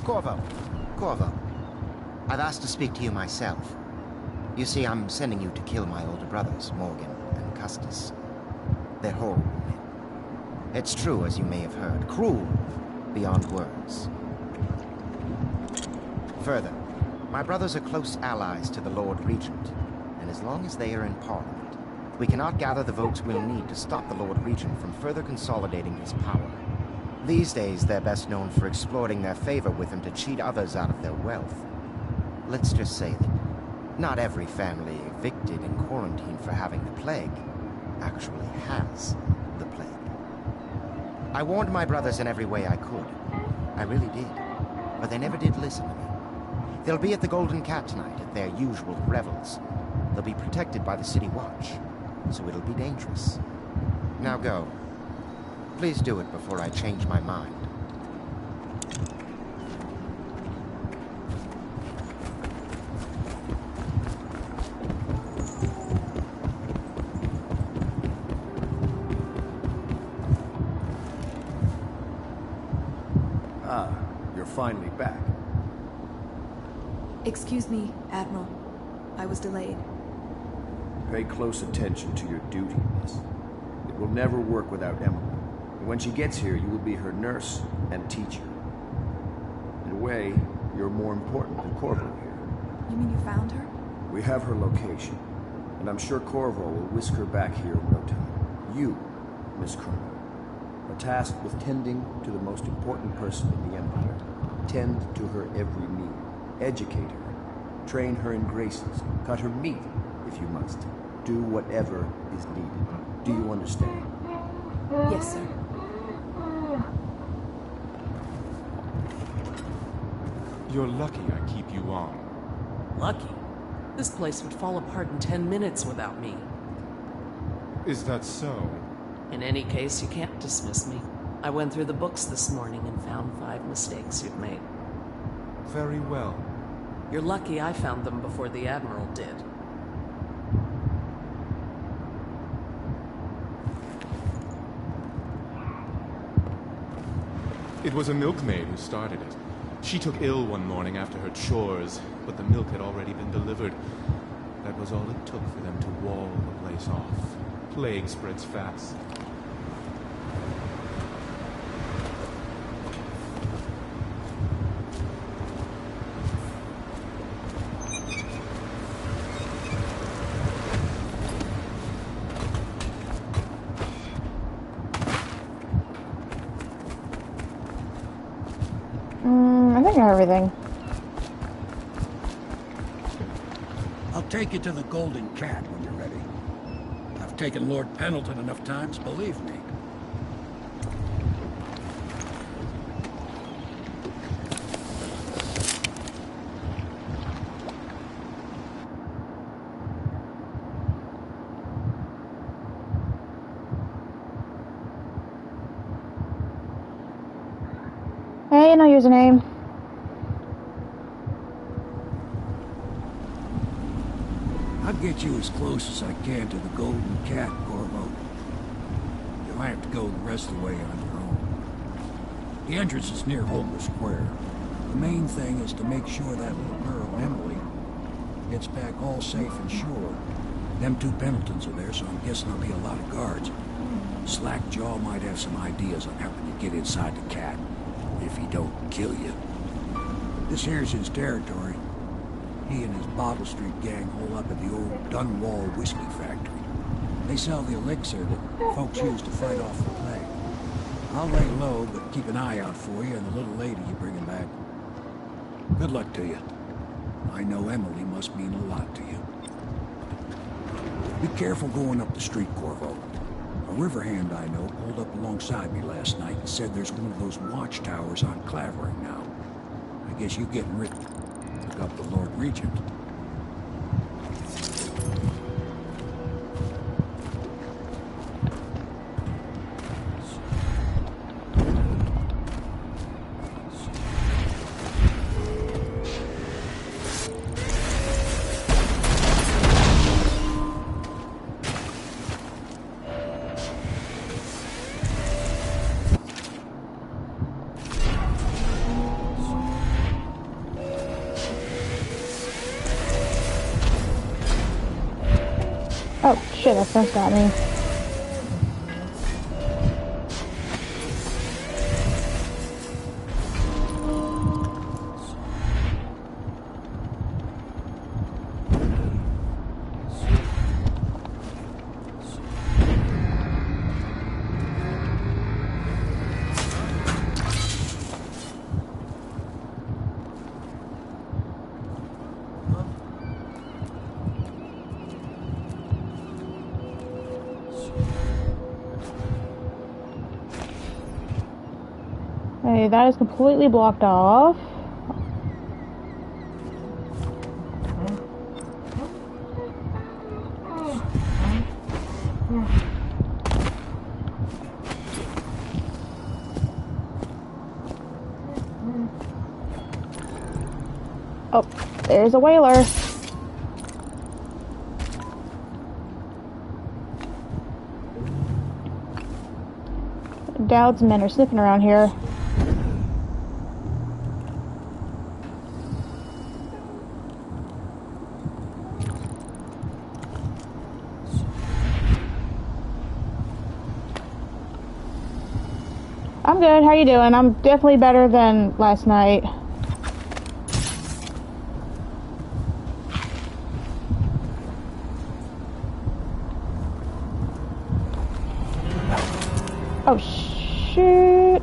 Corvo. I've asked to speak to you myself. You see, I'm sending you to kill my older brothers, Morgan and Custis. They're horrible men. It's true, as you may have heard. Cruel beyond words. Further, my brothers are close allies to the Lord Regent, and as long as they are in Parliament, we cannot gather the votes we'll need to stop the Lord Regent from further consolidating his power. These days, they're best known for exploiting their favor with him to cheat others out of their wealth. Let's just say that not every family evicted and quarantined for having the plague actually has the plague. I warned my brothers in every way I could. I really did. But they never did listen to me. They'll be at the Golden Cat tonight at their usual revels. They'll be protected by the City Watch, so it'll be dangerous. Now go. Please do it before I change my mind. Ah, you're finally back. Excuse me, Admiral. I was delayed. Pay close attention to your duty, miss. It will never work without Emily. And when she gets here, you will be her nurse and teacher. In a way, you're more important than Corvo here. You mean you found her? We have her location, and I'm sure Corvo will whisk her back here in no time. You, Miss Cronin, are tasked with tending to the most important person in the Empire. Tend to her every meal. Educate her. Train her in graces. Cut her meat, if you must. Do whatever is needed. Do you understand? Yes, sir. You're lucky I keep you on. Lucky? This place would fall apart in 10 minutes without me. Is that so? In any case, you can't dismiss me. I went through the books this morning and found 5 mistakes you've made. Very well. You're lucky I found them before the Admiral did. It was a milkmaid who started it. She took ill one morning after her chores, but the milk had already been delivered. That was all it took for them to wall the place off. Plague spreads fast. I think I have everything. I'll take you to the Golden Cat when you're ready. I've taken Lord Pendleton enough times, believe me. Hey, no username. I'll get you as close as I can to the Golden Cat, Corvo. You'll have to go the rest of the way on your own. The entrance is near Holmer Square. The main thing is to make sure that little girl, Emily, gets back all safe and sure. Them 2 Pendletons are there, so I'm guessing there'll be a lot of guards. Slackjaw might have some ideas on helping you get inside the cat, if he don't kill you. This here's his territory. He and his Bottle Street gang hole up at the old Dunwall whiskey factory. They sell the elixir that folks use to fight off the plague. I'll lay low, but keep an eye out for you and the little lady you bring him back. Good luck to you. I know Emily must mean a lot to you. Be careful going up the street, Corvo. A river hand I know pulled up alongside me last night and said there's one of those watchtowers on Clavering now. I guess you getting rid look up the Lord Regent. Oh, shit, that fence got me. Okay, that is completely blocked off. Oh, there's a whaler. Dowd's men are sniffing around here. I'm good. How you doing? I'm definitely better than last night. Oh, shit.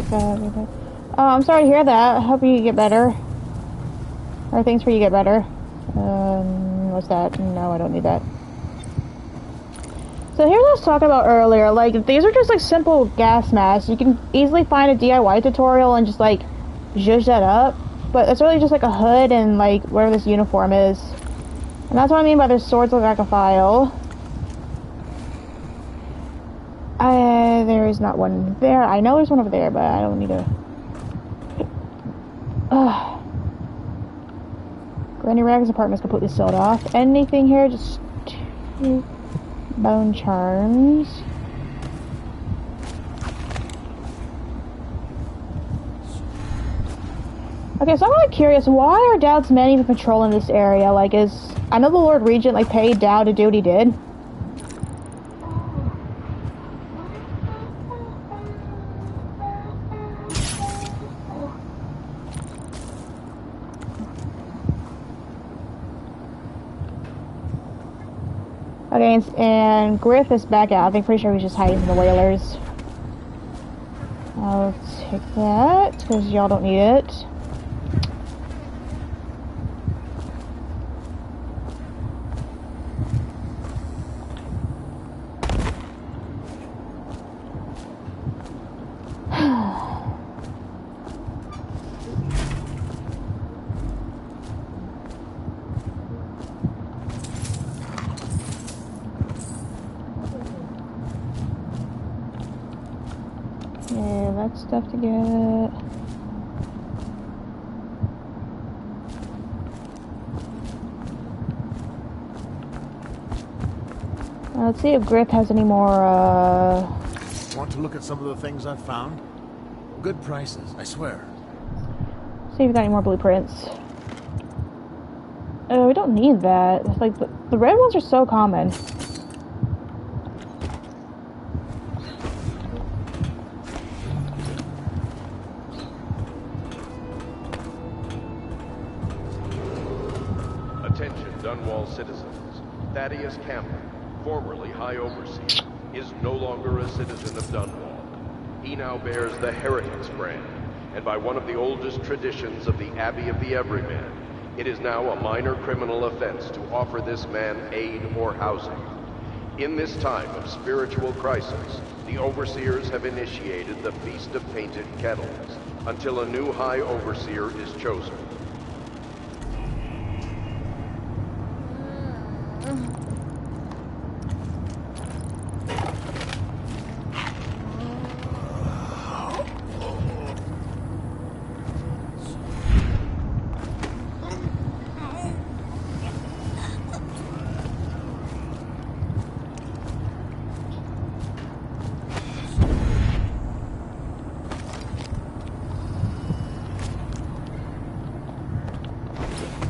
I'm sorry to hear that. I hope you get better. Or things for you get better. What's that? No, I don't need that. So here's what I was talking about earlier. Like, these are just like simple gas masks. You can easily find a DIY tutorial and just like zhuzh that up. But it's really just like a hood and like where this uniform is. And that's what I mean by their swords look like a file. There is not one there. I know there's one over there, but I don't need to. Granny Rag's apartment is completely sealed off. Anything here? Just 2 bone charms. Okay, so I'm really curious. Why are Dowd's men even patrolling this area? Like, I know the Lord Regent like paid Dowd to do what he did. Okay, and Griff is back out. I'm pretty sure he's just hiding from the whalers. I'll take that, because y'all don't need it. Yeah, that's stuff to get. Let's see if Griff has any more, Want to look at some of the things I've found? Good prices, I swear. see if we got any more blueprints. Oh, we don't need that. It's like, the red ones are so common. Attention, Dunwall citizens. Thaddeus Campbell, formerly High Overseer, is no longer a citizen of Dunwall. He now bears the Heretics brand, and by one of the oldest traditions of the Abbey of the Everyman, it is now a minor criminal offense to offer this man aid or housing. In this time of spiritual crisis, the Overseers have initiated the Feast of Painted Kettles, until a new High Overseer is chosen.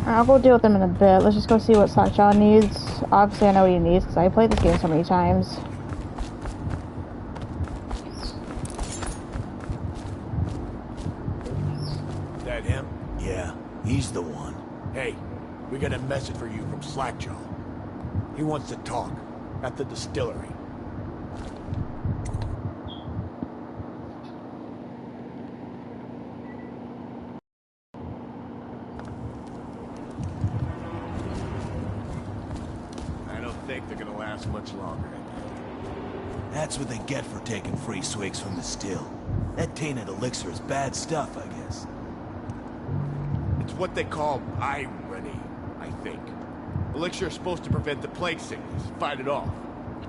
I'll go deal with them in a bit. Let's just go see what Slackjaw needs. Obviously, I know what he needs because I played this game so many times. That him? Yeah, he's the one. Hey, we got a message for you from Slackjaw. He wants to talk at the distillery. I don't think they're gonna last much longer. That's what they get for taking free swigs from the still. That tainted elixir is bad stuff, I guess. It's what they call irony, I think. Elixir is supposed to prevent the plague sickness, fight it off.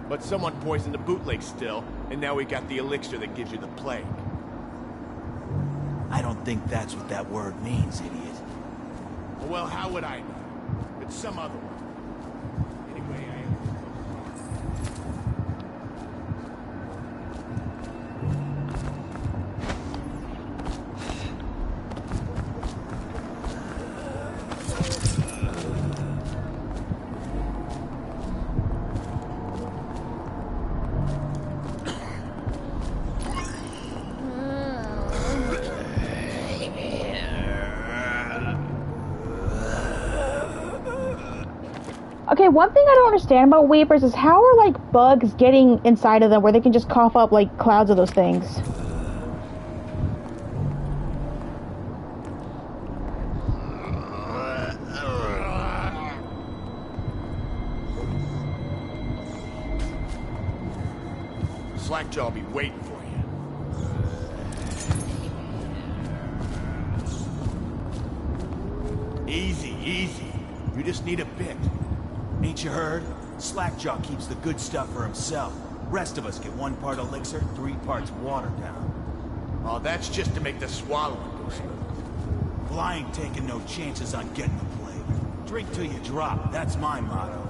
But someone poisoned the bootleg still, and now we got the elixir that gives you the plague. I don't think that's what that word means, idiot. Well, how would I know? It's some other one. Anyway, Okay, one thing I don't understand about Weepers is how are, like, bugs getting inside of them where they can just cough up, like, clouds of those things? Slackjaw'll be waiting for you. Easy, easy. You just need a bit. Ain't you heard? Slackjaw keeps the good stuff for himself. Rest of us get 1 part elixir, 3 parts water down. Oh, that's just to make the swallowing go smooth. Well, I ain't taking no chances on getting the plague. Drink till you drop, that's my motto.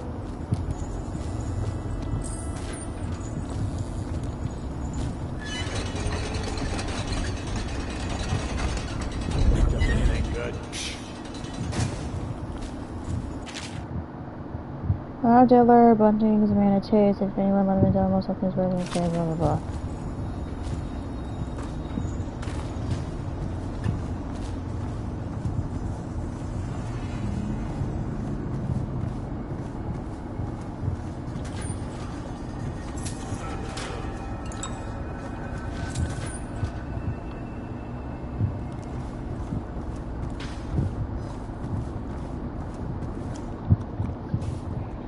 Anything good? Our dealer, Bunting's a man of taste. If anyone let him down, most something's better than say, blah blah blah.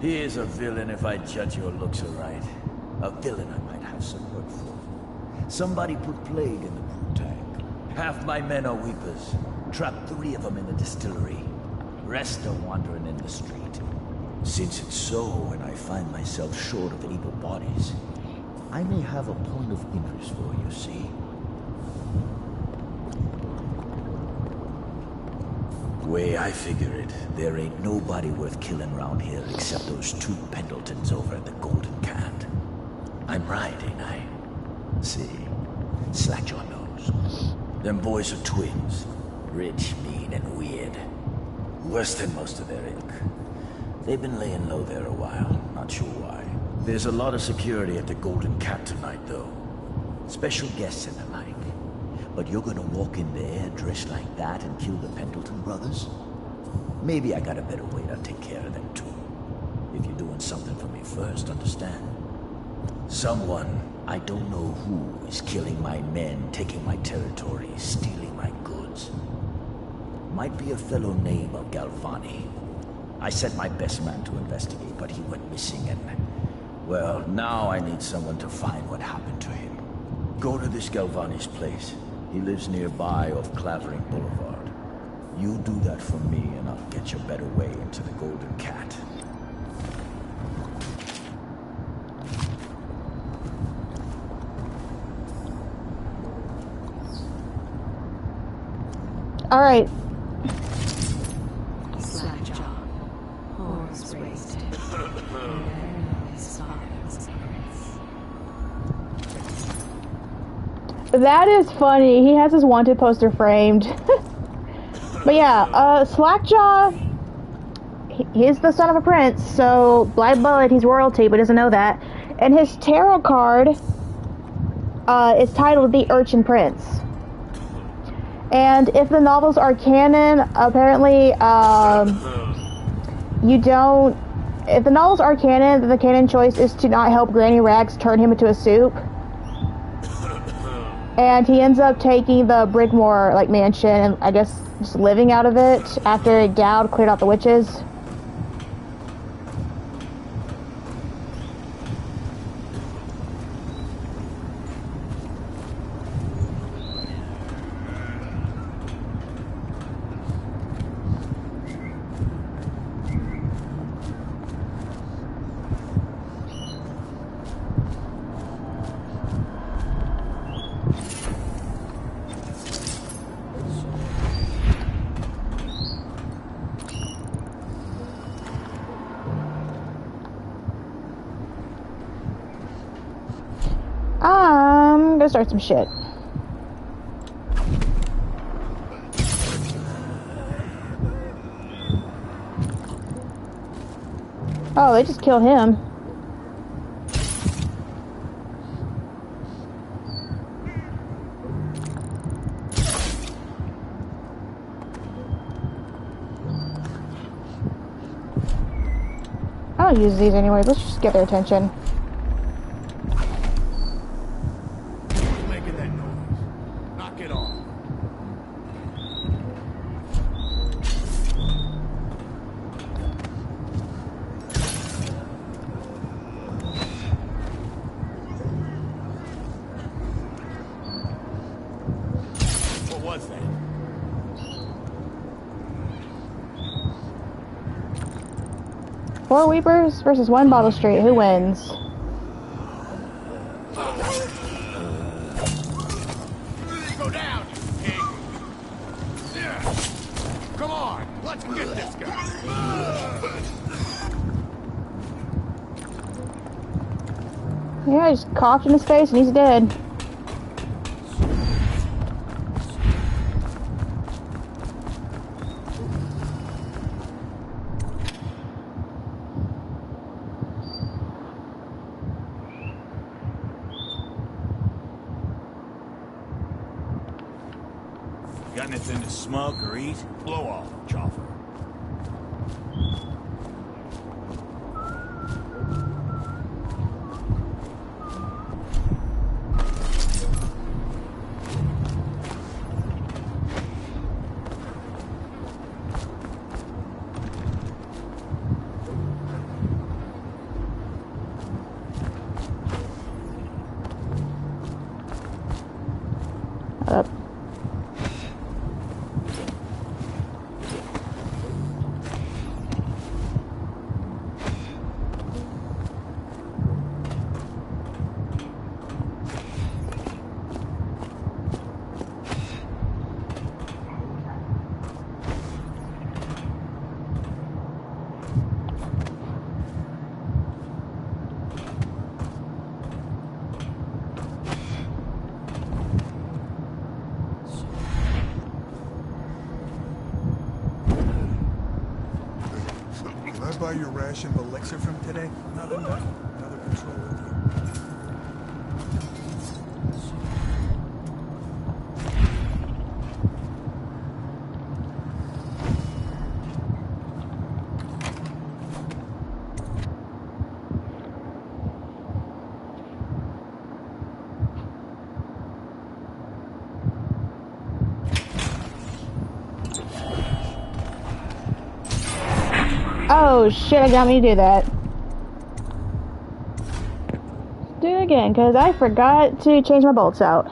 He is a villain if I judge your looks aright. A villain I might have some work for. Somebody put plague in the brew tank. Half my men are weepers. Trapped 3 of them in the distillery. Rest are wandering in the street. Since it's so, and I find myself short of able bodies, I may have a point of interest for you, see? Way I figure it, there ain't nobody worth killing round here except those 2 Pendletons over at the Golden Cat. I'm right, ain't I? See, Slackjaw knows. Them boys are twins. Rich, mean, and weird. Worse than most of their ilk. They've been laying low there a while, not sure why. There's a lot of security at the Golden Cat tonight, though. Special guests and the like. But you're gonna walk in there dressed like that and kill the Pendleton brothers? Maybe I got a better way to take care of them too. If you're doing something for me first, understand? Someone, I don't know who, is killing my men, taking my territory, stealing my goods. Might be a fellow named of Galvani. I sent my best man to investigate, but he went missing and... well, now I need someone to find what happened to him. Go to this Galvani's place. He lives nearby off Clavering Boulevard. You do that for me and I'll get your better way into the Golden Cat. Alright. Slackjaw. Horse raised him. That is funny. He has his wanted poster framed. But yeah, Slackjaw, he's the son of a prince, so blind blood, he's royalty, but doesn't know that. And his tarot card is titled The Urchin Prince. And if the novels are canon, apparently, you don't... If the novels are canon, then the canon choice is to not help Granny Rags turn him into a soup. And he ends up taking the Brigmore, like, mansion and, I guess, just living out of it after Dowd cleared out the witches. I'm gonna start some shit. Oh, they just killed him. I don't use these anyways. Let's just get their attention. 4 Weepers versus 1 Bottle Street. Who wins? Go down, you pig! Yeah. Come on, let's get this guy! Yeah, I just coughed in his face and he's dead. Got anything to smoke or eat? Blow off, Chopper. Up. Did I buy your ration of elixir from today? Not enough. Another patrol with you. Oh shit, I got me to do that. Do it again, because I forgot to change my bolts out.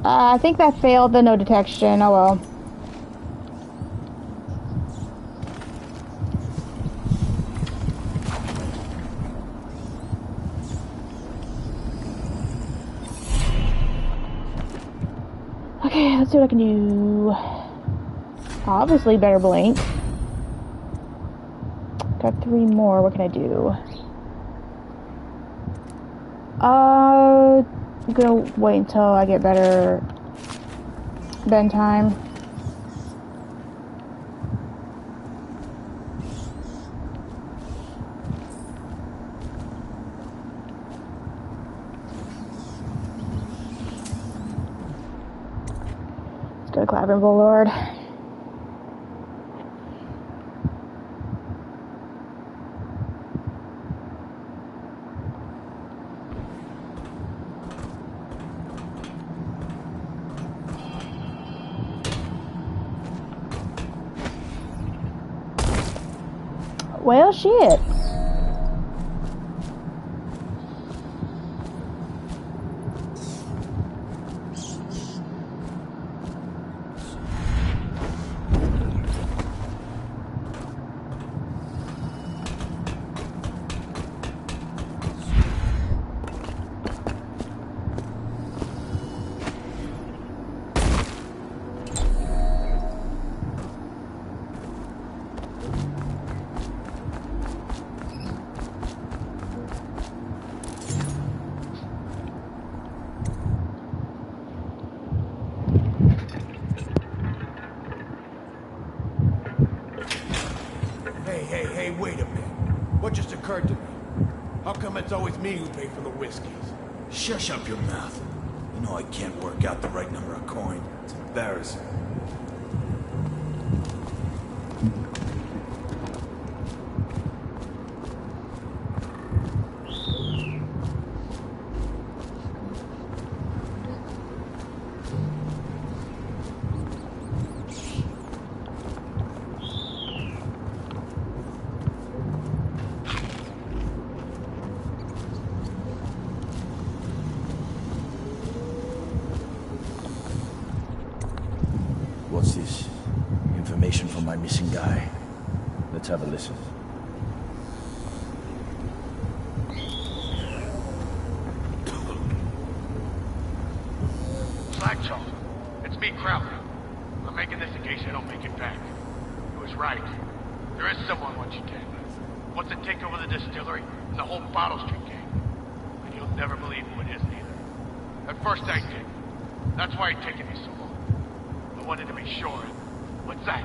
I think that failed the no detection. Oh well. Okay, let's see what I can do. Obviously, better blink. Got 3 more. What can I do? I'm gonna wait until I get better bend time. Let's go to Clavering Boulevard. Well, shit. Hey, wait a minute. What just occurred to me? How come it's always me who pay for the whiskeys? Shush up your mouth. You know I can't work out the right number of coin. It's embarrassing. Let's have a listen. Slackjaw, it's me, Crowder. I'm making this in case I don't make it back. It was right. There is someone wants you dead. Wants to take over the distillery and the whole Bottle Street gang. And you'll never believe who it is either. At first I did. That's why it's taken me so long. I wanted to be sure. What's that?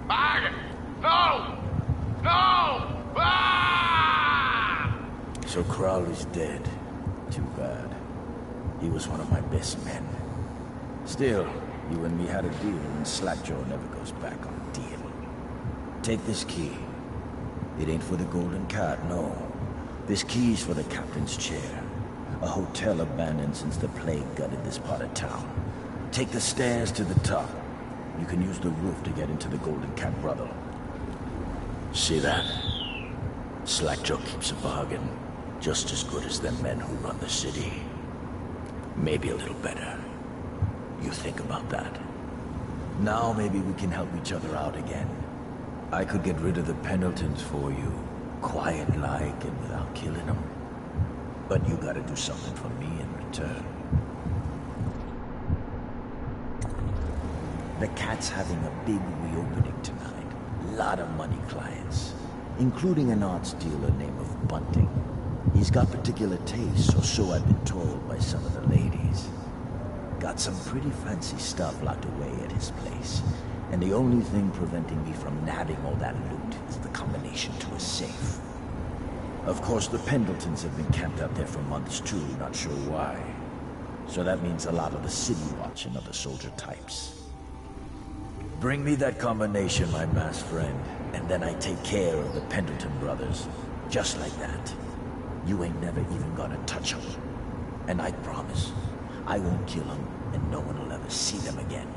Behind it! No! No! Ah! So Crowley's dead. Too bad. He was one of my best men. Still, you and me had a deal, and Slackjaw never goes back on a deal. Take this key. It ain't for the Golden Cat, no. This key's for the captain's chair. A hotel abandoned since the plague gutted this part of town. Take the stairs to the top. You can use the roof to get into the Golden Cat Brothel. See that? Slackjaw keeps a bargain. Just as good as the men who run the city. Maybe a little better. You think about that. Now maybe we can help each other out again. I could get rid of the Pendletons for you. Quiet-like and without killing them. But you gotta do something for me in return. The Cat's having a big reopening tonight. Lot of money clients. Including an arts dealer named of Bunting. He's got particular tastes, or so I've been told by some of the ladies. Got some pretty fancy stuff locked away at his place. And the only thing preventing me from nabbing all that loot is the combination to a safe. Of course, the Pendletons have been camped out there for months too, not sure why. So that means a lot of the city watch and other soldier types. Bring me that combination, my masked friend, and then I take care of the Pendleton brothers. Just like that. You ain't never even gonna touch them. And I promise, I won't kill them, and no one will ever see them again.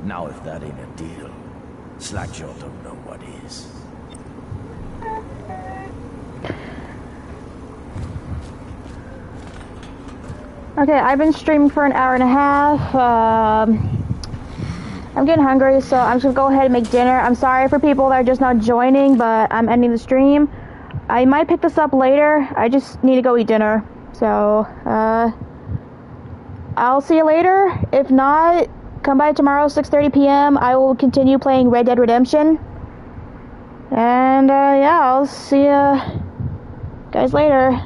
Now if that ain't a deal, Slackjaw don't know what is. Okay, I've been streaming for an hour and a half. I'm getting hungry, so I'm just gonna go ahead and make dinner. I'm sorry for people that are just not joining, but I'm ending the stream. I might pick this up later. I just need to go eat dinner. So, I'll see you later. If not, come by tomorrow, 6:30 p.m. I will continue playing Red Dead Redemption. And, yeah, I'll see you guys later.